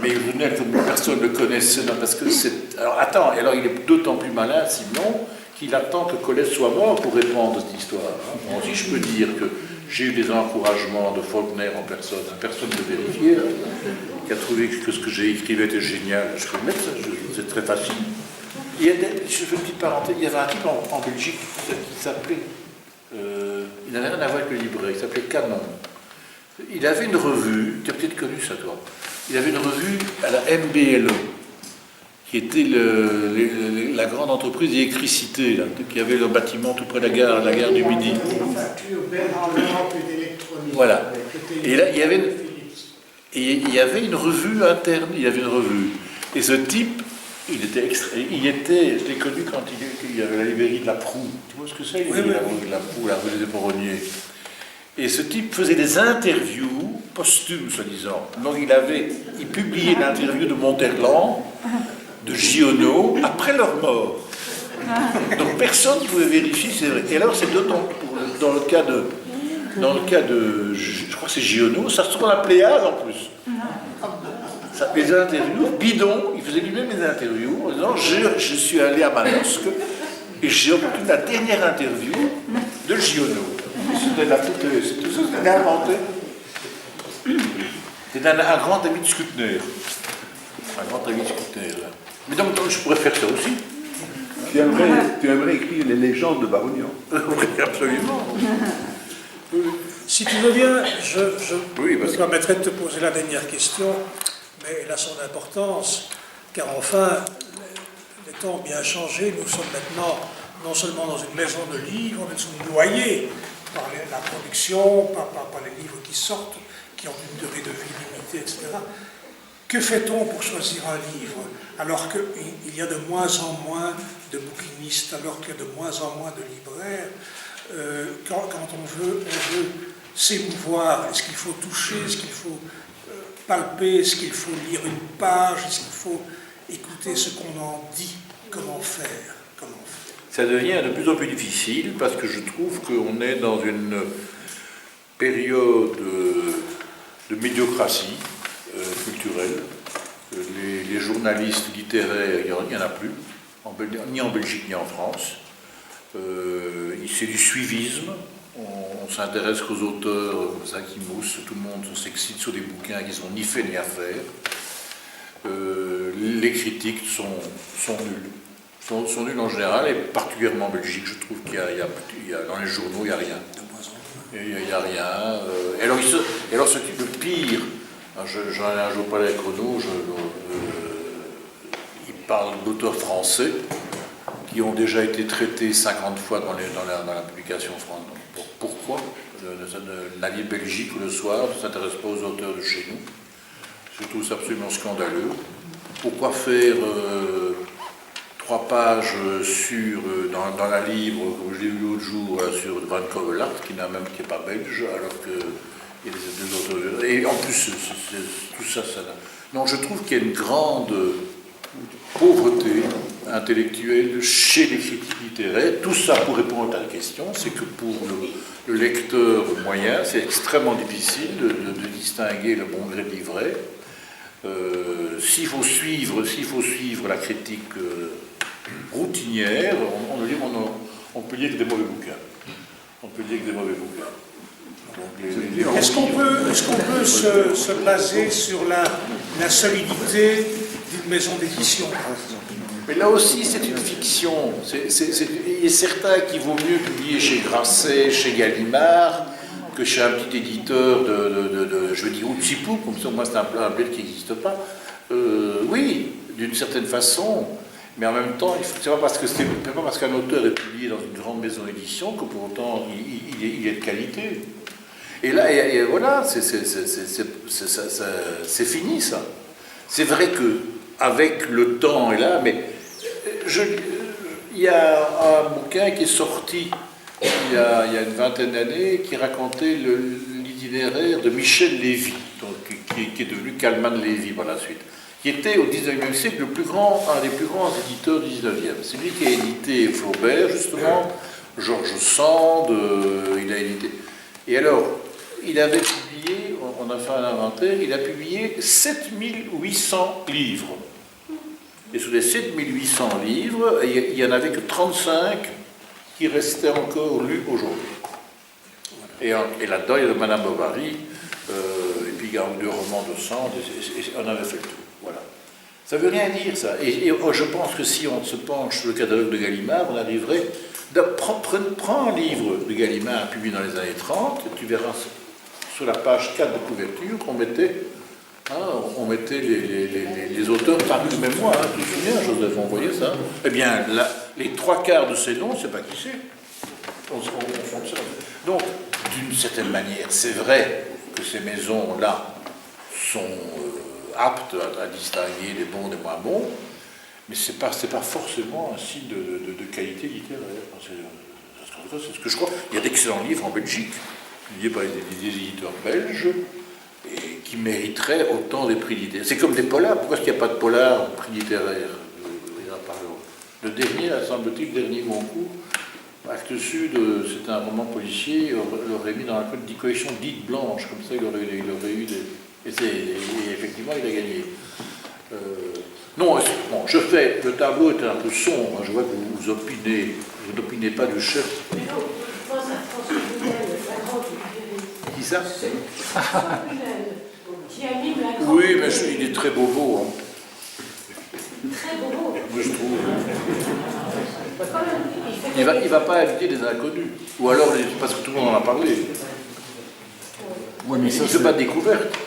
Mais Jouvenel, comme personne ne le connaissait, parce que c'est... Alors il est d'autant plus malin, Simenon, qu'il attend que Colette soit mort pour répondre à cette histoire. Bon, si je peux dire que j'ai eu des encouragements de Faulkner en personne ne vérifié, qui a trouvé que ce que j'ai écrit était génial, je peux le mettre, c'est très facile. Je fais une petite parenthèse, il y avait un type en Belgique qui s'appelait, il n'avait rien à voir avec le libraire, il s'appelait Canon. Il avait une revue, tu as peut-être connu ça toi, il avait une revue à la MBLE, qui était la grande entreprise d'électricité, qui avait le bâtiment tout près de la gare du Midi. Voilà. Et là, il y avait une revue interne, Et ce type, il était connu quand il y avait la librairie de la Proue. Tu vois ce que c'est, la librairie de la Proue, la rue des Éperonniers. Et ce type faisait des interviews posthumes, soi-disant. Donc il publiait l'interview de Monterland, de Giono, après leur mort. Donc personne ne pouvait vérifier si c'est vrai. Et alors c'est dans le cas de, je crois que c'est Giono, ça se trouve à la Pléiade en plus. Les interviews, bidon, il faisait lui-même des interviews en disant je suis allé à Manosque et j'ai obtenu la dernière interview de Giono. C'était tout ça, c'était inventé. C'était un grand ami de Schuttner. Mais donc je pourrais faire ça aussi. Tu aimerais écrire les légendes de Barognan. Oui, absolument. Si tu veux bien, je me permettrai de te poser la dernière question, mais elle a son importance, car enfin, les temps ont bien changé. Nous sommes maintenant non seulement dans une maison de livres, mais nous sommes noyés par la production, par les livres qui sortent, qui ont une durée de vie limitée, etc. Que fait-on pour choisir un livre alors qu'il y a de moins en moins de bouquinistes, alors qu'il y a de moins en moins de libraires? Quand on veut s'émouvoir, est-ce qu'il faut toucher, est-ce qu'il faut palper, est-ce qu'il faut lire une page, est-ce qu'il faut écouter ce qu'on en dit? Comment faire? Ça devient de plus en plus difficile parce que je trouve qu'on est dans une période de médiocratie culturelle. Les journalistes littéraires, il n'y en a plus, ni en Belgique ni en France. C'est du suivisme. On s'intéresse qu'aux auteurs comme ça qui moussent, tout le monde s'excite sur des bouquins qui sont ni faits ni à faire. Les critiques sont nulles. Sont nuls en général, et particulièrement en Belgique, je trouve qu'il y a dans les journaux, il n'y a rien. Il n'y a rien. Et alors, ce qui est le pire, j'en ai un jour parlé avec Renaud, il parle d'auteurs français qui qui ont déjà été traités 50 fois dans la publication française. Pourquoi la Libre Belgique le soir ne s'intéresse pas aux auteurs de chez nous? Je trouve ça absolument scandaleux. Pourquoi faire 3 pages dans la Libre, comme je l'ai vu l'autre jour, sur Van Kovelart, qui n'est pas belge, alors qu'il y a des auteurs. Et en plus, tout ça, non, je trouve qu'il y a une grande pauvreté intellectuelle chez les critiques littéraires. Tout ça pour répondre à la question, c'est que pour le lecteur moyen, c'est extrêmement difficile de distinguer le bon gré de l'ivraie. S'il faut suivre la critique routinière, on peut lire que des mauvais bouquins. Est-ce qu'on peut se baser sur la solidité d'une maison d'édition? Mais là aussi, c'est une fiction. Il est certain qu'il vaut mieux publier chez Grasset, chez Gallimard, que chez un petit éditeur je veux dire, Outsipou, comme ça, moi, c'est un bled qui n'existe pas. Oui, d'une certaine façon, mais en même temps, c'est pas parce qu'un auteur est publié dans une grande maison d'édition que pour autant il est de qualité. Et là, voilà, c'est fini, ça. C'est vrai que avec le temps et là, mais il y a un bouquin qui est sorti il y a une vingtaine d'années qui racontait l'itinéraire de Michel Lévy, donc, qui est devenu Kalman Lévy par la suite, qui était au XIXe siècle un des plus grands éditeurs du XIXe. C'est lui qui a édité Flaubert, justement, Georges Sand, il a édité. Et alors, il avait publié, on a fait un inventaire, il a publié 7800 livres. Et sur les 7800 livres, il n'y en avait que 35 qui restaient encore lus aujourd'hui. Et là-dedans, il y a de Madame Bovary, et puis il y a 2 romans de Sand, et on avait fait le tout. Voilà. Ça ne veut rien dire, ça. Et je pense que si on se penche sur le catalogue de Gallimard, on arriverait... Prends un livre de Gallimard publié dans les années 30, et tu verras sur la page 4 de couverture qu'on mettait... on mettait les auteurs parmi le même mois, tu te souviens, Joseph, on voyait ça. Eh bien, les 3/4 de ces noms, c'est pas qui c'est. On fonctionne. Donc, d'une certaine manière, c'est vrai que ces maisons-là sont aptes à distinguer les bons des moins bons, mais c'est pas forcément un signe de qualité littéraire. C'est ce que je crois. Il y a d'excellents livres en Belgique, publiés par des éditeurs belges, et qui mériteraient autant des prix littéraires. C'est comme des polars. Pourquoi est-ce qu'il n'y a pas de polar au prix littéraire? Le dernier, semble-t-il, le dernier Goncourt, Actes Sud, c'est un roman policier, il l'aurait mis dans la collection dite blanche, comme ça il aurait eu des... Et effectivement, il a gagné. Non, bon, le tableau était un peu sombre, je vois que vous opinez, vous n'opinez pas du chef. Mais non, je pense à François Bunel, la grande librairie. Qui ça? François Bunel, qui anime la grande... Oui, mais il est très bobo. Hein. Très beau. Je trouve. Quand même, Il va pas inviter des inconnus. Ou alors, parce que tout le monde en a parlé. Ouais, mais ça, il ne fait pas de découverte.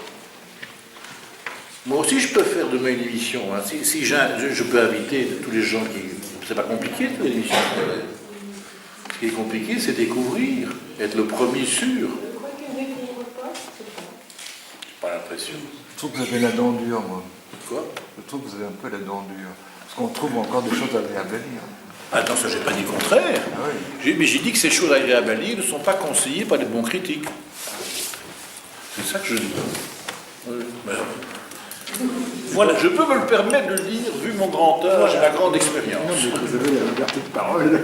Moi aussi, je peux faire demain une émission. Hein. Si je peux inviter tous les gens qui... C'est pas compliqué, toute l'émission. Ce qui est compliqué, c'est découvrir, être le premier sûr. je crois qu'une réunion repas, c'est ça. J'ai pas l'impression. Je trouve que vous avez la dent dure, moi. Quoi? Je trouve que vous avez un peu la dent dure. Parce qu'on trouve encore des choses agréables à lire. Ah non, ça, j'ai pas dit le contraire. Ah oui. Mais j'ai dit que ces choses agréables à lire ne sont pas conseillées par des bons critiques. C'est ça que je dis. Oui, mais... Voilà, je peux me le permettre de le dire, vu mon grand âge et ma grande expérience. Vous avez la liberté de parole.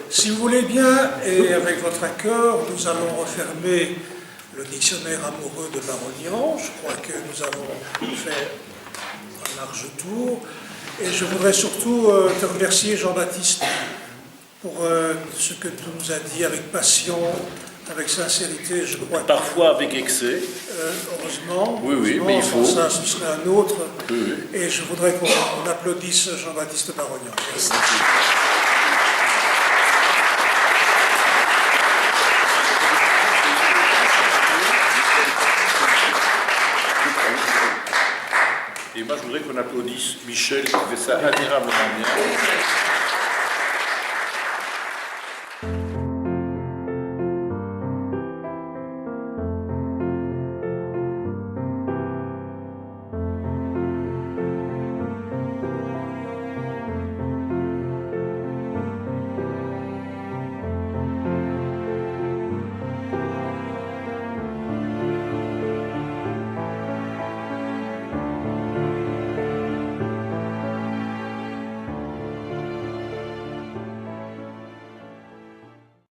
Si vous voulez bien, et avec votre accord, nous allons refermer le dictionnaire amoureux de Barognan. Je crois que nous avons fait un large tour. Et je voudrais surtout te remercier, Jean-Baptiste, pour ce que tu nous as dit avec passion, avec sincérité, je crois. Parfois avec excès. Heureusement. Oui, oui, heureusement, mais il faut. Ça, ce serait un autre. Oui, oui. Et je voudrais qu'on applaudisse Jean-Baptiste Barognan. Merci. Et moi, je voudrais qu'on applaudisse Michel qui fait ça admirablement bien.